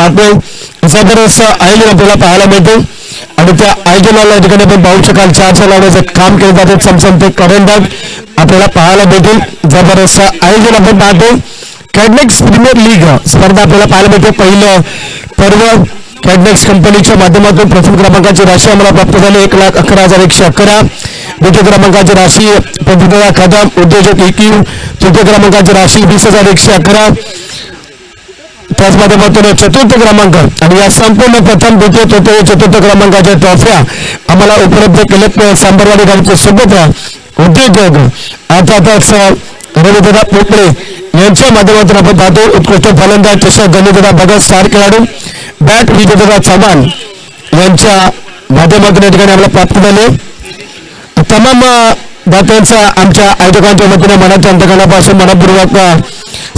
पाहतोय जबरदस्त आयोजन आपल्याला पाहायला मिळते आणि त्या आयोजनाला ठिकाणी आपण पाहू शकाल चारच्या लावण्याचं काम केलं जाते चमचमते करंडक आपल्याला पाहायला भेटेल जबरदस्त आयोजन आपण पाहतोय कॅडनेक्स प्रीमियर लीग स्पर्धा आपल्याला पाहायला मिळते पहिलं पर्व कॅडनेक्स कंपनीच्या माध्यमातून प्रथम क्रमांकाची राशी आम्हाला प्राप्त झाली 1,11,111 द्वितीय क्रमांकाची राशी पंडितदा कदम उद्योजक EQ तृतीय क्रमांकाची राशी 20,111 त्याच माध्यमातून चतुर्थ क्रमांक आणि या संपूर्ण प्रथम द्वितीय तृतीय चतुर्थ क्रमांकाच्या ट्रॉफ्या आम्हाला उपलब्ध केलेत सांबरवाडी गावचे सुपुत्र उद्योजक अर्थातच रविदादा पोपळे यांच्या माध्यमातून आपण पाहतो उत्कृष्ट फलंदाज चषक गणितदा भगत स्टार खेळाडू बॅट विजेता चव्हाण यांच्या माध्यमातून या ठिकाणी आम्हाला प्राप्त झाले तमाम दात्यांचा आमच्या आयोजकांच्या वतीने मनाच्या अंतकरणापासून मनपूर्वक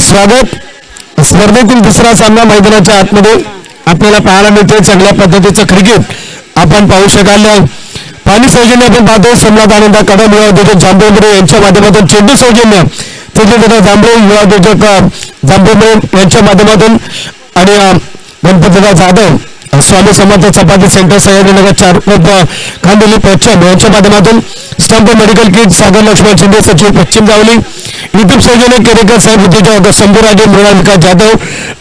स्वागत स्पर्धेतील दुसरा सामना मैदानाच्या आतमध्ये आपल्याला पाहायला मिळते चांगल्या पद्धतीचं क्रिकेट आपण पाहू शकाल पाणी सौजन्य आपण पाहतो सम्राट आनंद कदम युवा उद्योजक जांभेंद्रे यांच्या माध्यमातून चेंडू सौजन्य तेजदा जांभळे युवा उद्योजक जांभेंद्रे यांच्या माध्यमातून आणि गणपतदा जाधव स्वामी समर्थ चपाती सेंटर सह्याद्रीनगर 4 कांदिवली पश्चिम यांच्या माध्यमातून स्टंप मेडिकल किट सागर लक्ष्मण शिंदे सचिव पश्चिम जावली युट्यूब सौजन्य केरेकर साहेब उद्योजक शंभूराजे मृणाल विकास जाधव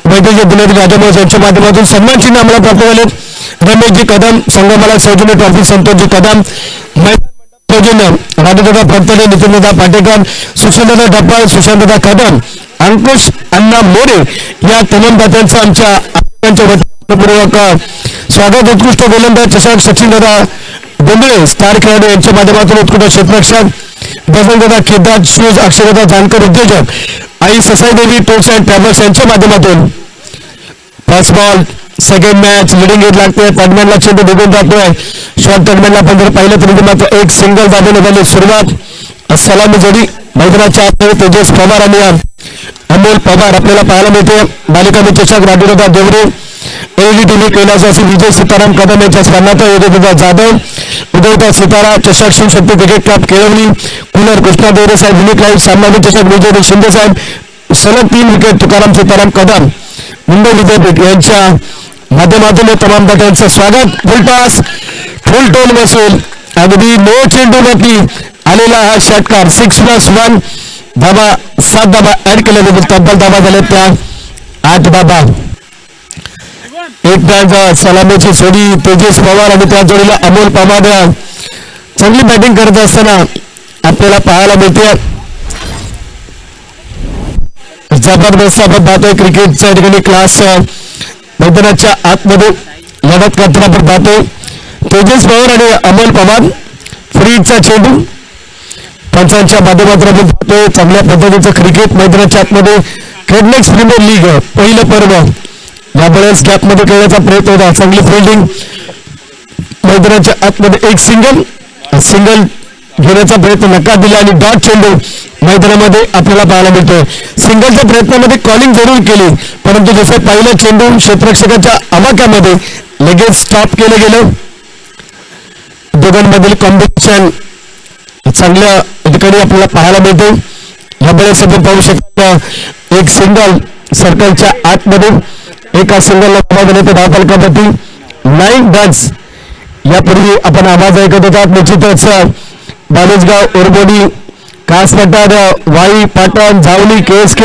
वैद्यकीय दिनेश राजामोस यांच्या माध्यमातून सन्मान चिन्ह आम्हाला प्राप्त झाले रमेशजी कदम संगमाला सौजन्य ट्रॉफी संतोषजी कदम सौजन्य राजदादा फडतरे नितीनदादा पाटेकर सुशांतदा डप्पा सुशांतदा कदम अंकुश अण्णा मोरे या तमाम दात्यांचं आमच्या पूर्वक स्वागत उत्कृष्ट गोलंदाज चषक सचिनदादा डोंगळे स्टार खेळाडू यांच्या माध्यमातून उत्कृष्ट क्षेत्ररक्षक बसंतदादा केदार शूज अक्षरदादा जानकर उद्योजक आई ससाईदेवी टूर्स अँड ट्रॅव्हल्स यांच्या माध्यमातून first ball second match leading age लागते पडमॅनला चेंडू निघून जातोय शॉर्ट टर्मिनला आपण जर पाहिलं तर मात्र एक सिंगल दाबून झाली सुरुवात सलामी जोडी मैदानाच्या आतमध्ये तेजस पवार आणि अमोल पवार आपल्याला पाहायला मिळते बालिका चषक राजूदादा देवरे एलईडी टीव्ही कैलासवासी विजय सीताराम कदम यांच्या स्मरणार्थ उदयदादा जाधव उदयदा सितारा चषक Shivshakti cricket club Kelvani cooler Krishna Deore साहेब युनिक लाईव्ह सामना चषक विजय शिंदे साहेब सलग 3 विकेट तुकाराम सीताराम कदम मुंबई विद्यापीठ यांच्या माध्यमातून तमाम दात्यांचं स्वागत फुलटॉस फुल टोन वसूल अगदी नो चेंडू बाकी आलेला हा षटकार 6+1 धाबा 7 धाबा ऍड केले तब्बल धाबा झाले त्या 8 धाबा एक डाग सलामीची जोडी तेजस पवार आणि त्या जोडीला अमोल पवार चांगली बॅटिंग करत असताना आपल्याला पाहायला मिळते जबरदस्त आपण पाहतोय क्रिकेटच्या ठिकाणी क्लास मैदानाच्या आतमध्ये लढत करताना आपण पाहतोय तेजस पवार आणि अमोल पवार फ्रीडचा चेंडू पंचांच्या माध्यमातून आपण पाहतोय चांगल्या पद्धतीचं क्रिकेट मैदानाच्या आतमध्ये कॅडनेक्स प्रीमियर लीग पहिलं पर्व या बऱ्याच गॅपमध्ये खेळण्याचा प्रयत्न होता चांगली फिल्डिंग मैदानाच्या आतमध्ये एक सिंगल घेण्याचा प्रयत्न नकार दिला आणि डॉट चेंडू मैदानामध्ये आपल्याला पाहायला मिळतोय सिंगलच्या प्रयत्नामध्ये कॉलिंग जरूर केली परंतु जसे पहिलं चेंडू क्षेत्ररक्षकाच्या आवाक्यामध्ये लगेच स्टॉप केलं गेलं दोघांमधील कॉम्बिनेशन चांगल्या ठिकाणी आपल्याला पाहायला मिळते या बरेच आपण पाहू शकतो एक सिंगल सर्कलच्या आतमध्ये एका सिंगलला धावफलकावरती 9 रन्स यापूर्वी आपण आवाज ऐकत होता निश्चितच बालेजगाव ओरबोडी कासपठार वाई पाटण जावली KSK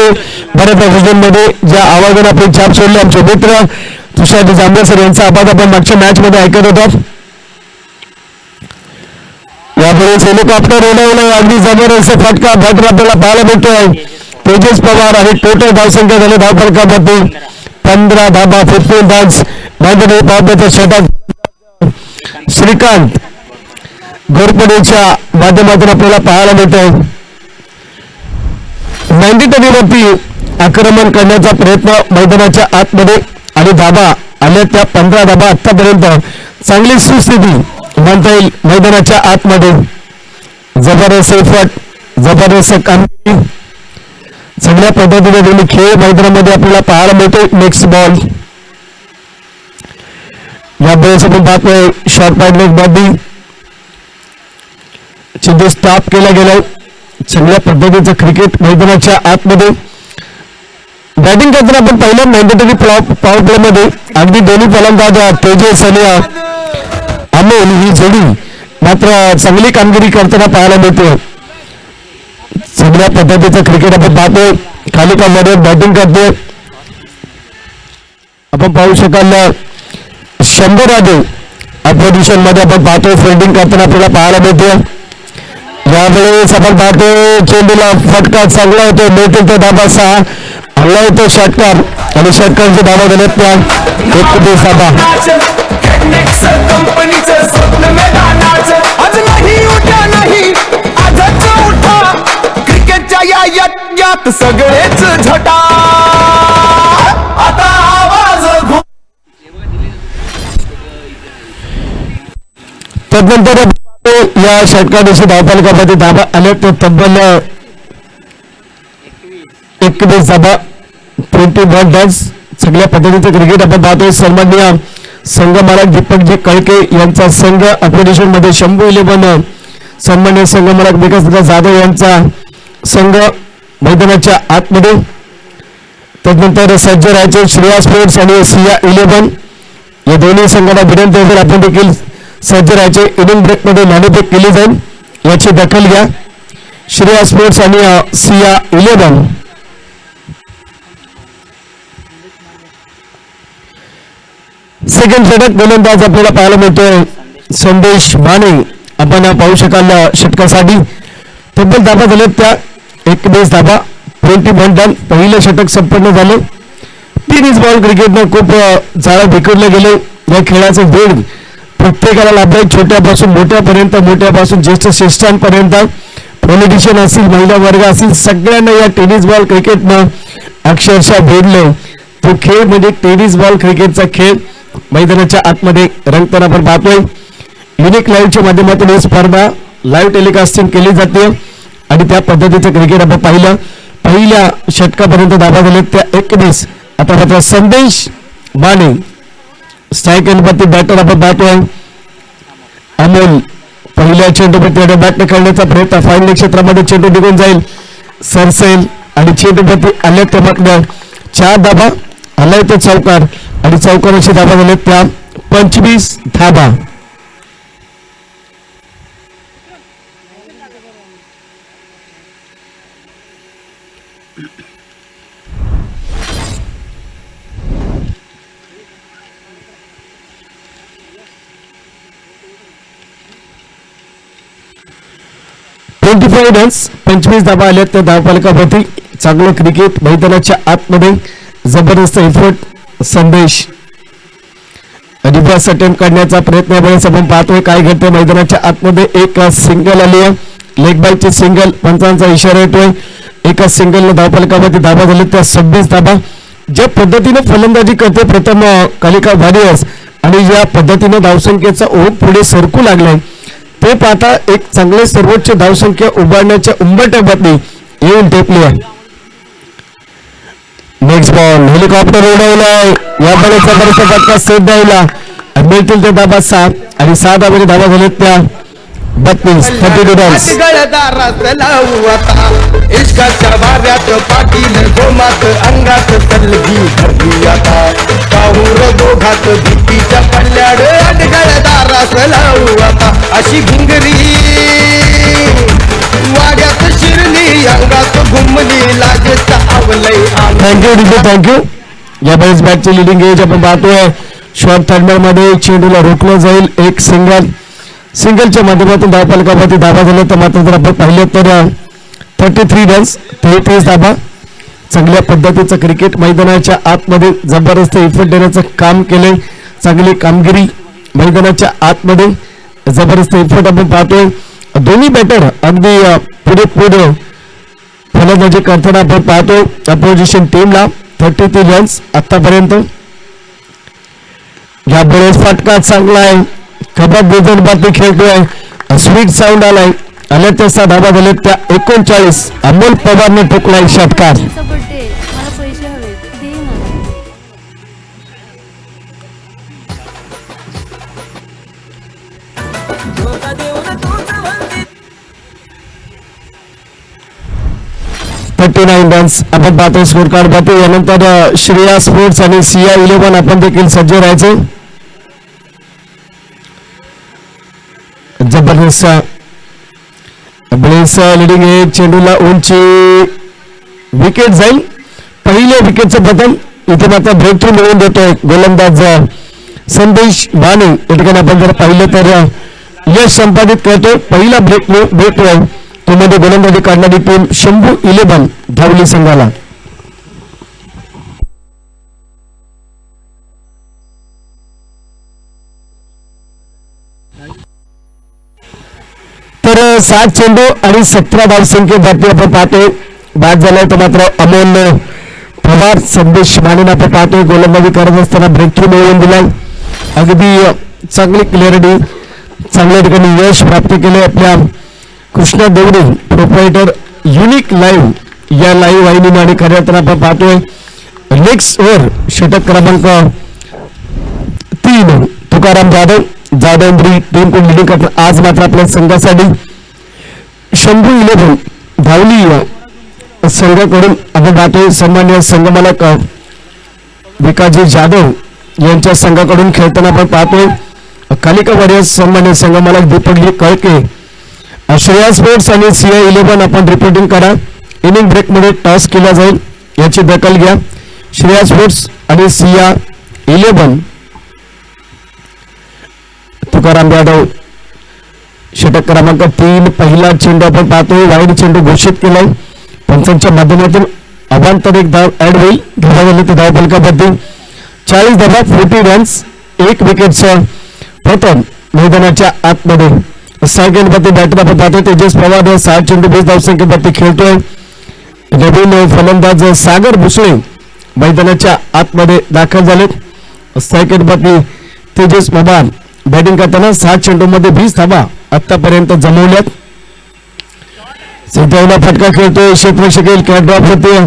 बऱ्याच डिव्हिजनमध्ये ज्या आवाजाने आपण छाप सोडले आमचे मित्र तुषार जांभळे सर यांचा आवाज आपण मागच्या मॅच मध्ये ऐकत होतो यावेळेस हेलिकॉप्टर उडवलं अगदी जबरदस्त फटका भेट आपल्याला पाहायला मिळतोय तेजस पवार आणि टोटल धावसंख्या झाली धावफलकामध्ये 15 धाबा 15 रन्स मैदानी पावसाचं षटक श्रीकांत घोरपडेच्या माध्यमातून आपल्याला पाहायला मिळतोय 90 वरती आक्रमण करण्याचा प्रयत्न मैदानाच्या आतमध्ये आणि धाबा आल्या त्या 15 धाबा आतापर्यंत चांगली सुस्थिती म्हणता येईल मैदानाच्या आतमध्ये जबरदस्त एफर्ट जबरदस्त कामगिरी चांगल्या पद्धतीने दोन्ही खेळ मैदानामध्ये आपल्याला पाहायला मिळतो नेक्स्ट बॉल या बॉल आपण पाहतोय शॉर्ट पॅड लेग बॉडी चेंडू स्टॉप केला गेला चांगल्या पद्धतीचं क्रिकेट मैदानाच्या आतमध्ये बॅटिंग करताना आपण पाहिलं मॅन्डेटरी पॉवर प्ले मध्ये अगदी दोन्ही फलंदाज तेजस आणि अमोल ही जोडी मात्र चांगली कामगिरी करताना पाहायला मिळते. चांगल्या पद्धतीचं क्रिकेट आपण पाहतोय. खाली मध्ये बॅटिंग करतोय. आपण पाहू शकाल शंभर राजे अपोजिशन मध्ये आपण पाहतोय. फिल्डिंग करताना आपल्याला पाहायला मिळते. यावेळेस आपण पाहतोय चेंडूला फटका चांगला होतो. मिळतील तो धाबा 6 हल्ला होतो षटकार आणि षटकांचे धाबा झाले त्या 1 धाबा. क्रिकेटच्या या यज्ञात सगळेच झटा आता आवाज तदनंतर या षटकादिवशी धावफलकामध्ये धाबा आले ते तब्बल 21 धाबा 21 रन्स. चांगल्या पद्धतीचं क्रिकेट आपण पाहतोय. सन्माननीय संघ मालक दीपकजी कळके यांचा संघ अपोजिशन मध्ये शंभू 11. सन्माननीय संघ मालक विकासदादा जाधव यांचा संघ मैदानाच्या आतमध्ये. त्यानंतर सज्ज राहायचे श्रेया स्पोर्ट्स आणि सिया 11 या दोन्ही संघांना विनंती असेल आपण देखील सज्ज राहायचे. इनिंग ब्रेक मध्ये नाणेफेक केली जाईल याची दखल घ्या. श्रेया स्पोर्ट्स आणि सिया 11. सेकंड षटक गोलंदाज आपल्याला पाहायला मिळतोय संदेश माने. आपण पाहू शकाल षटकासाठी तब्बल धाबा झाले त्या 21 धाबा 21 रन. पहिलं षटक संपन्न झालं. टेनिस बॉल क्रिकेटनं खूप जाळं बिखरलं गेलं. या खेळाचं वेळ प्रत्येकाला लाभलाय. छोट्यापासून मोठ्यापर्यंत, मोठ्यापासून ज्येष्ठ श्रेष्ठांपर्यंत, पॉलिटिशियन असतील, महिला वर्ग असतील, सगळ्यांना या टेनिस बॉल क्रिकेटनं अक्षरशः भेटलं. तो खेळ म्हणजे टेनिस बॉल क्रिकेटचा खेळ मैदानाच्या आतमध्ये रंगताना आपण पाहतोय. युनिक लाईव्हच्या माध्यमातून ही स्पर्धा लाईव्ह टेलिकास्टिंग केली जाते आणि त्या पद्धतीचं क्रिकेट आपण पाहिलं. पहिल्या षटकापर्यंत धाबा झाले त्या 21. आता मात्र संदेश माने स्ट्राईक एंडवरती बॅटर आपण पाहतोय. अमोल पहिल्या चेंडूवरती बॅट खेळण्याचा प्रयत्न. फाईनल क्षेत्रामध्ये चेंडू निघून जाईल, सरसेल आणि चेंडूवरती आले ते मात्र 4 धाबा. आलाय तो चौकार आणि चौकाराचे धाबा झाले त्या 25 धाबा. रन्स 25 धाबा आल्या त्या धावफलकावरती. चांगलं क्रिकेट मैदानाच्या आतमध्ये जबरदस्त एफर्ट. संदेश रिव्हर्स अटेम्प्ट करण्याचा प्रयत्न यावेळेस आपण पाहतोय. काय घडतंय मैदानाच्या आतमध्ये. एक सिंगल आली आहे, लेग बायची सिंगल. पंचांचा इशारा येतोय. एका सिंगलने धावफलकावरती धाबा झाले त्या 26 धाबा. ज्या पद्धतीने फलंदाजी करते प्रथम कालिका वॉरियर्स आणि ज्या पद्धतीने धावसंख्येचा ओघ पुढे सरकू लागलाय ते पाहता एक चांगले सर्वोच्च धावसंख्या उभारण्याच्या उंबरठ्यावरती येऊन टेपली आहे. नेक्स्ट बॉल हेलिकॉप्टर उडवलाय. यावेळेस जबरदस्त फटका सेट द्यायला मिळतील ते धाबा 7 आणि 6 धाबाने धाबा झाले त्या 32 रन्स. इश्काच्या वाऱ्यात पाटील गोमात अंगात तलगी भरली आता. पाहूर दोघात भीतीच्या पल्ल्याड अडगळदारास लावू आता. अशी भिंगरी वाड्यात शिरली अंगात घुमली लागत आवलय. थँक्यू. यावेळेस बॅटची लिडिंग एज आपण पाहतोय. शॉर्ट थर्डमॅन मध्ये चेंडूला रोखलं जाईल. एक सिंगलच्या माध्यमातून धावफलकावरती धाबा झाले तर मात्र जर आपण पाहिले तर 33 रन्स 33 धाबा. चांगल्या पद्धतीचं क्रिकेट मैदानाच्या आतमध्ये जबरदस्त इफेक्ट देण्याचं काम केलंय. चांगली कामगिरी मैदानाच्या आतमध्ये जबरदस्त इफेक्ट आपण पाहतोय. दोन्ही बॅटर अगदी पुढे फलंदाजी करताना आपण पाहतो. अपोजिशन टीमला 33 रन्स आतापर्यंत. या बरेच फटका चांगला आहे. कबाब बेजन बातमी खेळतोय. स्वीट साऊंड आलाय. आल्या तसा धाबा झाले त्या 39. अमोल पवारने ठोकलाय षटकार. 39 रन्स आपण पाहतो स्कोर कार्ड पाहतो. यानंतर श्रेया स्पोर्ट्स आणि सिया 11 आपण देखील सज्ज राहायचे. जबरदस्त ब्लेस लिडिंग आहे. चेंडूला उंची विकेट जाईल. पहिल्या विकेटचं बदल इथे मात्र ब्रेक थ्रू मिळवून देतोय गोलंदाज संदेश बाणे. या ठिकाणी आपण जर पाहिलं तर यश संपादित करतो. पहिला ब्रेक तो मध्ये गोलंदाजी काढणारी टीम शंभू 11 धावली संघाला. तर 7 चेंडू आणि 17 धावसंख्येवरती आपण पाहतोय. बाद झालाय तर मात्र अमोल पवार संदेश मानेन आपण पाहतोय गोलंदाजी करत असताना ब्रेक थ्रू मिळवून दिलाय. अगदी चांगली क्लिअरिटी चांगल्या ठिकाणी यश प्राप्त केले. आपल्या Krishna Devde proprietor unique live या लाईव्ह वाहिनीने आणि खऱ्या तर आपण पाहतोय नेक्स्ट ओव्हर षटक क्रमांक 3 तुकाराम जाधव टीम कोण लिडिंग करतात. आज मात्र आपल्या संघासाठी शंभू 11 धावली संघाकडून आपण पाहतोय. सन्मान्य संघमालक विकासजी जाधव यांच्या संघाकडून खेळताना आपण पाहतोय. कालिका वॉरियर्स सन्मान्य संघमालक दीपक कळके. श्रेया स्पोर्ट्स आणि सिया 11 आपण रिपोर्टिंग करा. इनिंग ब्रेक मध्ये टॉस केला जाईल याची दखल घ्या. श्रेया स्पोर्ट्स आणि सिया 11 तुकाराम जाधव षटक क्रमांक 3 पहिला चेंडू आपण पाहतोय. वाईड चेंडू घोषित केलाय. पंचांच्या माध्यमातून अवांतर एक धाव ऍड होईल. धावा झाली तर धाव फलकावरती 40 धावा 40 रन्स 1 विकेटचं पतन मैदानाच्या आतमध्ये. सेकंड वरती बॅटर आपण पाहतोय तेजस पवार 6 चेंडू 20 धावसंख्येवरती खेळतोय. नवीन फलंदाज सागर भुसळे मैदानाच्या आतमध्ये दाखल झालेत. सेकंड वरती तेजस पवार बॅटिंग करताना 7 चेंडूमध्ये 20 धावा आतापर्यंत जमवल्यात. सिद्धावला फटका खेळतोय. क्षेत्ररक्षक कॅच ड्रॉप होते.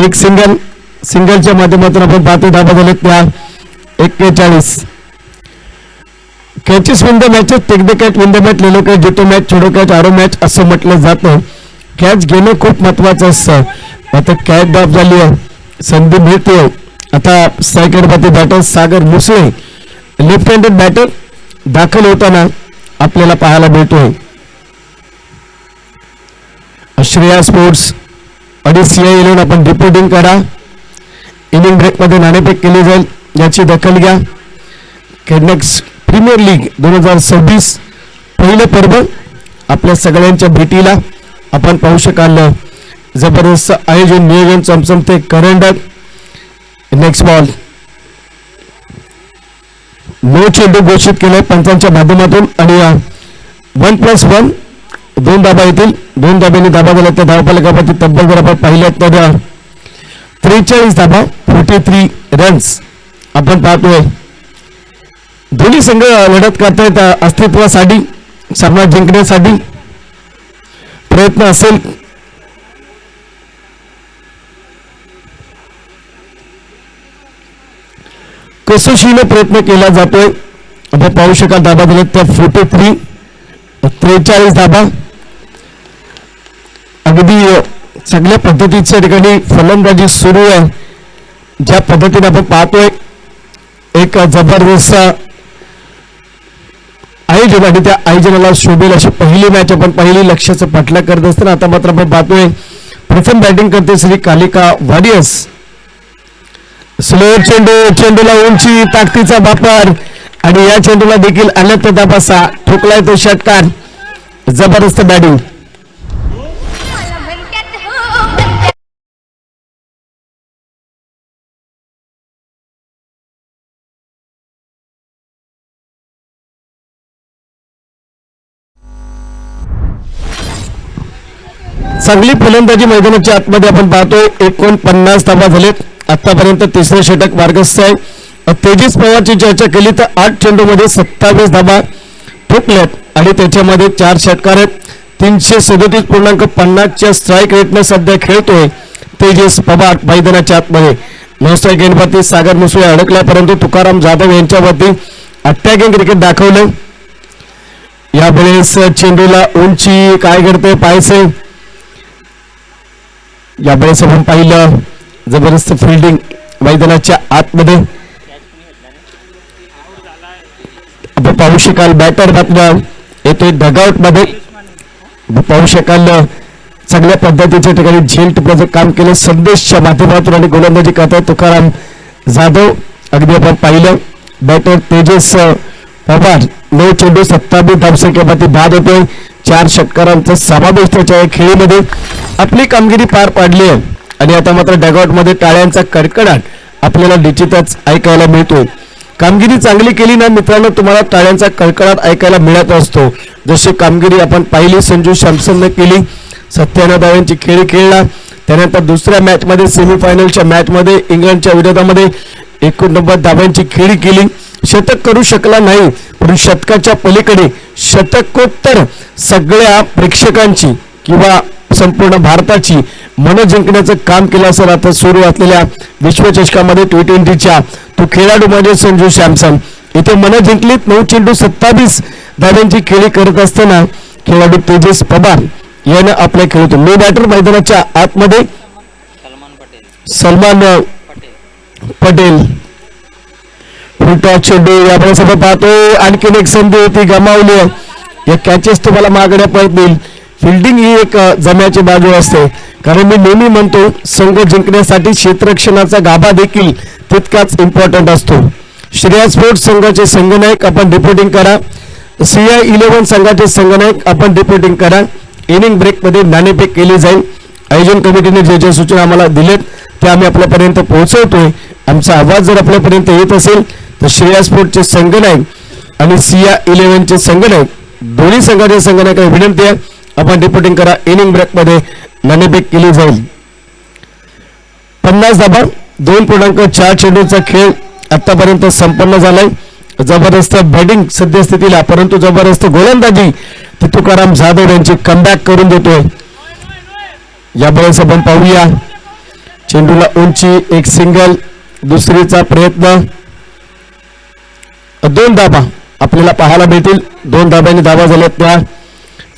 एक सिंगलच्या माध्यमातून आपण पाहतोय धावा झालेत त्या 41. Catches win the matches take the catch win the match लेलो कॅच जितो मॅच छोडो कॅच आरो मॅच असं म्हटलं जातं. कॅच घेणं खूप महत्वाचं असतं. आता कॅच ड्रॉप झाली आहे. संधी मिळते. आता सेकंड वरती बॅटर सागर मुसळे लेफ्ट हँडेड बॅटर दाखल होताना आपल्याला पाहायला मिळतोय. श्रेया स्पोर्ट्स आणि सिया 11 आपण रिपोर्टिंग करा. इनिंग ब्रेक मध्ये नाणेफेक केली जाईल याची दखल घ्या. केनेक्स प्रीमियर लीग 2026 पहिलं पर्व आपल्या सगळ्यांच्या भेटीला आपण पाहू शकाल. जबरदस्त आयोजन नियोजन चमचमते करंडक. नेक्स्ट बॉल नो चेंडू घोषित केले पंचांच्या माध्यमातून आणि 1+1 2 धाबा येतील. 2 धाब्यांनी धाबा झाला त्या धावफलकावरती तब्बल जर आपण पाहिल्यात तर 43 धाबा 43 रन्स आपण पाहतोय. दोन्ही संघ लढत करतायत अस्तित्वासाठी सामना जिंकण्यासाठी प्रयत्न असेल. कसोशीने प्रयत्न केला जातोय. आपण पाहू शकाल धाबा दिले त्या 43 धाबा अगदी चांगल्या पद्धतीच्या ठिकाणी फलंदाजी सुरू आहे. ज्या पद्धतीने आपण पाहतोय एक जबरदस्त आयोजन आणि त्या आयोजनाला शोभेल अशी पहिली मॅच आपण पहिली लक्ष्याचं पाठलाग करत असताना आता मात्र आपण पाहतोय प्रथम बॅटिंग करते श्री कालिका वॉरियर्स. स्लोअर चेंडूला उंची ताकदीचा वापर आणि या चेंडूला देखील आल्यात दाबासा ठोकलाय तो षटकार. जबरदस्त बॅटिंग. चांगली फलंदाजी मैदानाच्या आतमध्ये आपण पाहतोय. 49 धावा झालेत आतापर्यंत. तिसरे षटक मार्गस्थ आहे. तेजस पवारची चर्चा केली तर 8 चेंडूमध्ये 27 धावा ठोकल्यात आणि त्याच्यामध्ये 4 षटकार आहेत. 337.50च्या स्ट्राईक रेटने सध्या खेळतोय तेजस पवार मैदानाच्या आतमध्ये. नॉनस्ट्राईक गेंदवरती सागर मुसळे अडकला परंतु तुकाराम जाधव यांच्यावरती अटॅकिंग क्रिकेट दाखवलं. यावेळेस चेंडूला उंची काय करते पायसे यावेळेस आपण पाहिलं जबरदस्त फिल्डिंग मैदानाच्या आतमध्ये. आपण पाहू शकाल बॅटर मात्र येतोय डगआउट मध्ये. पाहू शकाल चांगल्या पद्धतीच्या ठिकाणी झेल टिपण्याचं काम केलं संदेशच्या माध्यमातून आणि गोलंदाजी करताय तुकाराम जाधव. अगदी आपण पाहिलं बॅटर तेजस पवार 9 चेंडू 27 धावसंख्येमध्ये बाद होतोय. 4 षटकारांचा समावेश त्याच्या या खेळीमध्ये आपली कामगिरी पार पाडली आहे आणि आता मात्र डगआउट मध्ये टाळ्यांचा कडकडाट आपल्याला निश्चितच ऐकायला मिळतोय. कामगिरी चांगली केली ना मित्रांनो तुम्हाला टाळ्यांचा कडकडाट ऐकायला मिळत असतो. जशी कामगिरी आपण पाहिली संजू सॅमसनने केली, 97 धावांची खेळी खेळला. त्यानंतर दुसऱ्या मॅच मध्ये सेमीफायनलच्या मॅच मध्ये इंग्लंडच्या विरोधामध्ये 89 धावांची खेळी केली. शतक करू शकला नाही पण शतकाच्या पलीकडे शतकोत्तर सगळ्या प्रेक्षकांची किंवा संपूर्ण भारताची मन जिंकण्याचं काम केलं असेल. आता सुरू असलेल्या विश्वचषकामध्ये T20च्या तो खेळाडू म्हणजे संजू सॅमसन. इथे मन जिंकलीत. 9 चेंडू 27 धावांची खेळी करत असताना खेळाडू तेजस पवार यानं आपल्या खेळूतून नो बॅटर मैदानाच्या आतमध्ये सलमान पटेल फुलटॉस चेंडू याकडे सगळं पाहतोय. आणखीन एक संधी होती गमावली. या कॅचेस तुम्हाला मागण्या पडतील. फिल्डिंग ही एक जम्याची बाजू असते कारण मी नेहमी म्हणतो संघ जिंकण्यासाठी क्षेत्ररक्षणाचा गाभा देखील तितकाच इम्पॉर्टंट असतो. श्रेयस स्पोर्ट्स संघाचे संघनायक आपण रिपोर्टिंग करा. CI11 संघाचे संघनायक आपण रिपोर्टिंग करा. इनिंग ब्रेक मध्ये नाणेफेक केली जाईल. आयोजन कमिटीने जे जे सूचना आम्हाला दिलेत ते आम्ही आपल्यापर्यंत पोहोचवतोय. आमचा आवाज जर आपल्यापर्यंत येत असेल तर श्रेयस स्पोर्ट्सचे संघनायक आणि CI11 चे संघनायक दोन्ही संघाचे संघनायकांना विनंती आहे आपण रिपोर्टिंग करा. इनिंग ब्रेक मध्ये नाणेफेक केली जाईल. 50 धावा 2.4 चेंडूचा खेळ आतापर्यंत संपन्न झालाय. जबरदस्त बॅटिंग सद्यस्थितीला परंतु जबरदस्त गोलंदाजी तुकाराम जाधव यांची कमबॅक करून देतोय. यावेळेस आपण पाहूया चेंडूला उंची, एक सिंगल, दुसरीचा प्रयत्न. 2 धाबा आपल्याला पाहायला मिळतील. 2 धाब्यांनी धावा झाल्या त्या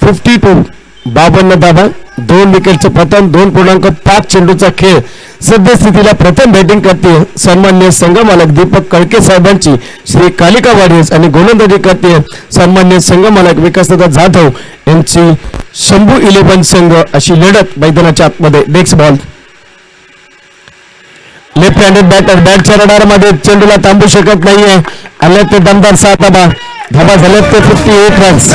52 52 धाबा, 2 विकेटचं पतन. 2.5 चेंडूचा खेळ सद्यस्थितीला प्रथम बॅटिंग करते सन्मान्य संघमालक दीपक कळके साहेबांची श्री कालिका वारियर्स आणि गोलंदाजी करते सन्मान्य संघमालक विकासदादा जाधव यांची शंभू 11 संघ. अशी लढत मैदानाच्या आतमध्ये. Next ball left handed batter बॅटच्या रडारमध्ये चेंडूला थांबू शकत नाहीये. आल्या ते दमदार 7 धाबा. धाबा झाल्यात ते 58 रन्स.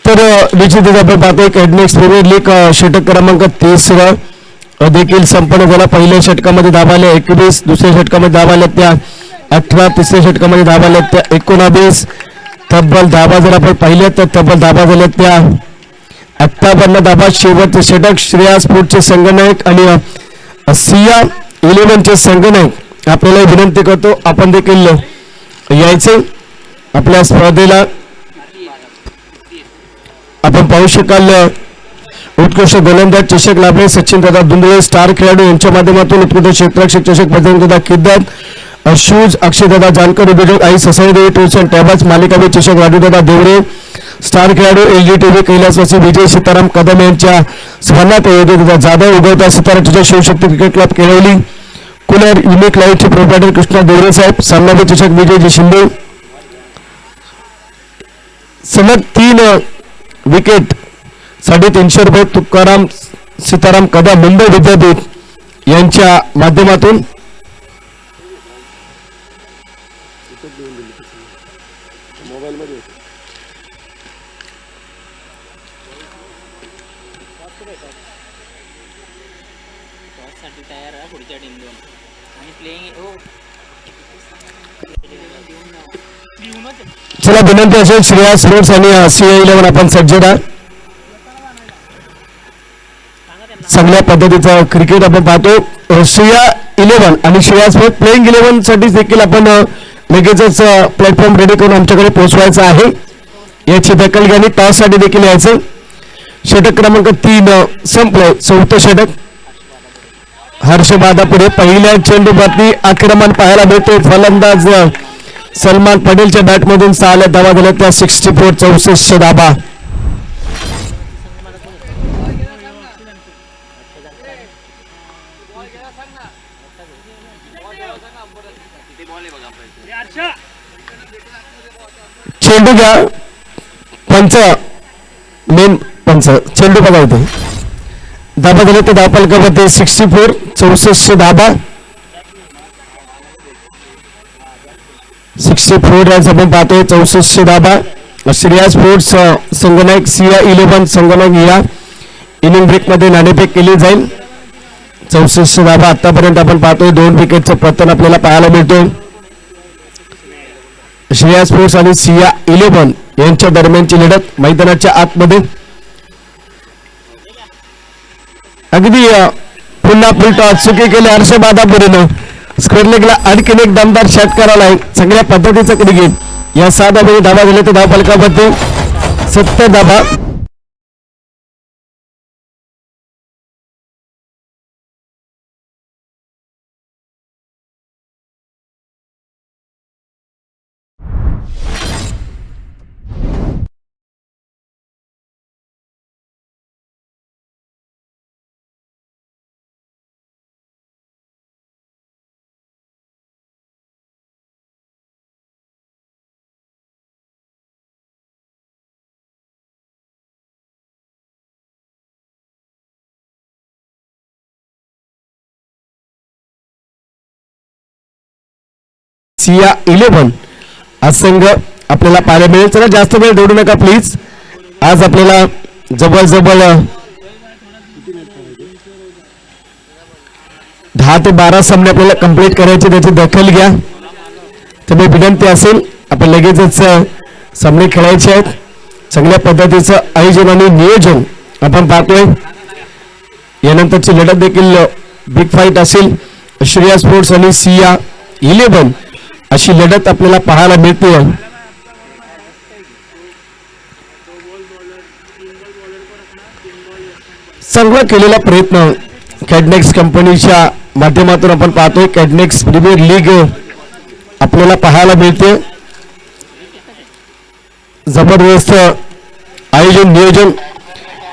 तर निश्चितच आपण पाहतोय कॅडनेक्स प्रीमियर लीग षटक क्रमांक 30 देखील संपन्न झाला. पहिल्या षटकामध्ये धावा आल्या 21, दुसऱ्या षटकामध्ये धावा आल्या त्या 18, तिसऱ्या षटकामध्ये धावा आल्या त्या 19. तब्बल धावा जर आपण पाहिल्या तर तब्बल धावा झाल्या त्या 58 धावा. शेवटचे षटक श्रेयस स्पोर्ट्सचे संघनायक आणि CI11 चे संघनायक आपल्याला विनंती करतो आपण देखील यायचे आपल्या स्पर्धेला. आपण पाहू शकाल उत्कृष्ट गोलंदाज चषक लाभले सचिन दादा दुंदळे स्टार खेळाडू यांच्या माध्यमातून उत्कृष्ट क्षेत्ररक्षक चषक बजरंग दादा किद्दत शूज अक्षय दादा जानकर उद्योजक आई ससाईदेवी टूर्स अँड ट्रॅव्हल्स मालिकावी चषक राजू दादा देवरे स्टार खेळाडू LGTV कैलासवासी विजय सीताराम कदम यांच्या स्मरणार्थ दादा जाधव उगवता सितारा चषक Shivshakti cricket club Kelvani cooler unique लाईव्हचे प्रोप्रायटर कृष्णा देवरे साहेब सामनावी चषक विजयजी शिंदे सलग 3 विकेट 350 रुपये तुकाराम सीताराम कदम मुंबई विद्यापीठ यांच्या माध्यमातून. चला विनंती असेल श्रेयस स्पोर्ट्स आणि CI11 आपण सज्ज राहा. चांगल्या पद्धतीचं क्रिकेट आपण पाहतो. CI11 आणि श्रेयस स्पोर्ट्स प्लेइंग 11 साठी देखील आपण लगेचच प्लॅटफॉर्म रेडी करून आमच्याकडे पोहोचवायचं आहे. याची दखल घ्यावी. टॉससाठी देखील यायचं. षटक क्रमांक 3 संपलंय. 4थं षटक हर्ष बादापुरे. पहिल्या चेंडूवरती आक्रमण पाहायला मिळते. फलंदाज सलमान पटेलच्या बॅटमधून 6 धावा झाल्या त्या 64 64 धावा. चेंडू घ्या. पंच मेन पंच चेंडू बघा इथे. धाबा झाले ते धावफलकावरती 64 64 धाबा. 64 याच आपण पाहतोय. 64 धाबा. श्रेया स्पोर्ट्स संगणक सिया 11 संगणक या इनिंग ब्रेक मध्ये नाणेफेक केली जाईल. 64 धाबा आतापर्यंत आपण पाहतोय. 2 विकेटचं पतन आपल्याला पाहायला मिळतोय. श्रेया स्पोर्ट्स आणि सिया 11 यांच्या दरम्यानची लढत मैदानाच्या आतमध्ये. अगदी पुन्हा फुल टॉस चुकी केले हर्ष बादापुरेनं. स्क्वेअर लेगला आणखीन एक दमदार षटकार आलाय. चांगल्या पद्धतीचं क्रिकेट. या 6 धाबांनी धावा झाले तर धावफलकामध्ये 70 धाबा. सिया 11 आज संघ आपल्याला पाहायला मिळेल. चला जास्त वेळ दौडू नका प्लीज. आज आपल्याला जवळजवळ 10 ते 12 सामने आपल्याला कंप्लीट करायचे. त्याची दखल घ्या. तुम्ही विनंती असेल आपण लगेचच सामने खेळायचे आहेत. चांगल्या पद्धतीचं आयोजन आणि नियोजन आपण पाहतोय. यानंतरची लढत देखील बिग फाईट असेल. श्रेया स्पोर्ट्स आणि सिया 11 अशी लढत आपल्याला पाहायला मिळते. चांगला केलेला प्रयत्न कॅडनेक्स कंपनीच्या माध्यमातून आपण पाहतोय. कॅडनेक्स प्रीमियर लीग आपल्याला पाहायला मिळते. जबरदस्त आयोजन नियोजन.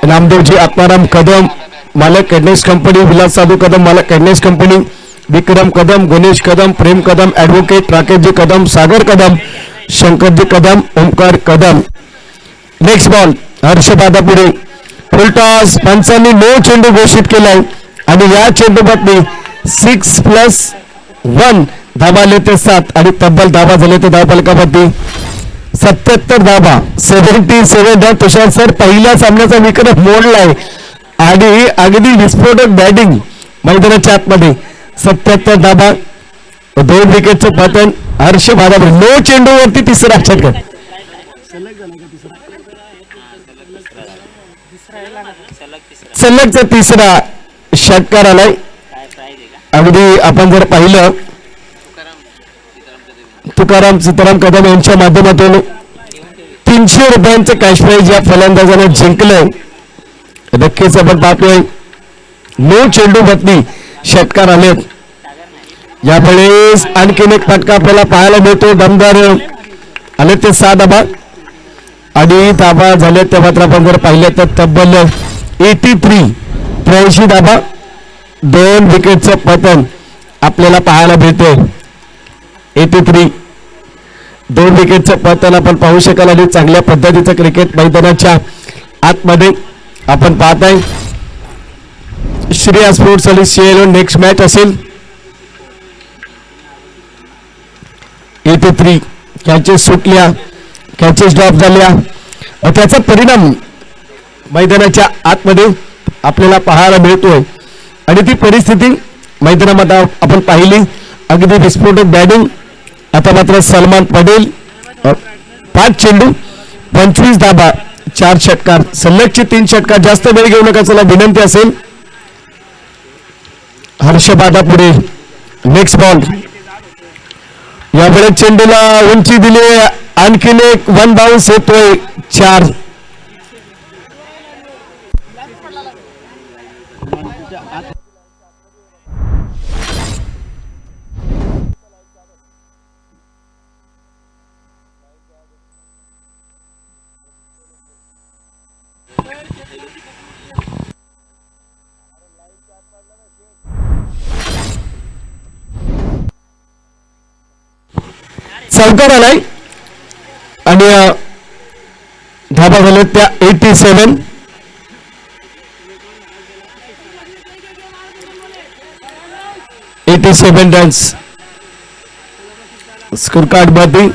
नामदेवजी आत्माराम कदम मालक कॅडनेक्स कंपनी, विलास साधू कदम मालक Cadnex company, Vikram Kadam, Ganesh Kadam, Prem Kadam, advocate Rakeshji Kadam, Sagar Kadam, Shankarji Kadam, Omkar Kadam. Next ball Harsh Badapure. Full toss. पंचांनी 9 चेंडू घोषित केलाय आणि या चेंडूमध्ये 6+1 धाबा आले ते 7 आणि तब्बल धाबा झाले ते धावफलकावरती 77 धाबा. 77 तुषार सर पहिल्या सामन्याचा विक्रम मोडलाय आणि अगदी विस्फोटक बॅटिंग मैदानाच्या आतमध्ये. 77 धाबा. 2 विकेटचं पतन हर्ष बादापुरे. 9 चेंडूवरती तिसरा षटकार. सलगचा तिसरा षटकार आलाय. अगदी आपण जर पाहिलं तुकाराम सीताराम कदम यांच्या माध्यमातून 300 रुपयांचं कॅश प्राइज या फलंदाजाने जिंकलंय. नक्कीच आपण पाहतोय 9 चेंडू बदली षटकार आलेत. यावेळेस आणखीन एक फटका आपल्याला पाहायला मिळतो. दमदार आले ते 6 धाबा आणि धाबा झाले ते मात्र आपण जर पाहिले तर तब्बल 83 धाबा. 2 विकेटचं पतन आपल्याला पाहायला मिळते. 83 2 विकेटचं पतन आपण पाहू शकाल आणि चांगल्या पद्धतीचं क्रिकेट मैदानाच्या आतमध्ये आपण पाहत आहे. श्रेया स्पोर्ट्स आणि सीएल नेक्स्ट मॅच असेल. 83 कॅचेस सुटल्या, कॅचेस ड्रॉप झाल्या. त्याचा परिणाम मैदानाच्या आतमध्ये आपल्याला पाहायला मिळतोय आणि ती परिस्थिती मैदानामध्ये आपण पाहिली. अगदी विस्फोटक बॅटिंग. आता मात्र सलमान पटेल 5 चेंडू 25 धाबा 4 षटकार. सलगचे 3 षटकार. जास्त वेळ घेऊ नका. चला विनंती असेल. हर्ष बादापुरे. नेक्स्ट बॉल यावेळेस चेंडूला उंची दिली, आणखीन एक वन बाउन्स येतोय 4. चौकार आलाय आणि धाबा झाले त्या 87. रन्स स्कोर कार्ड मध्ये.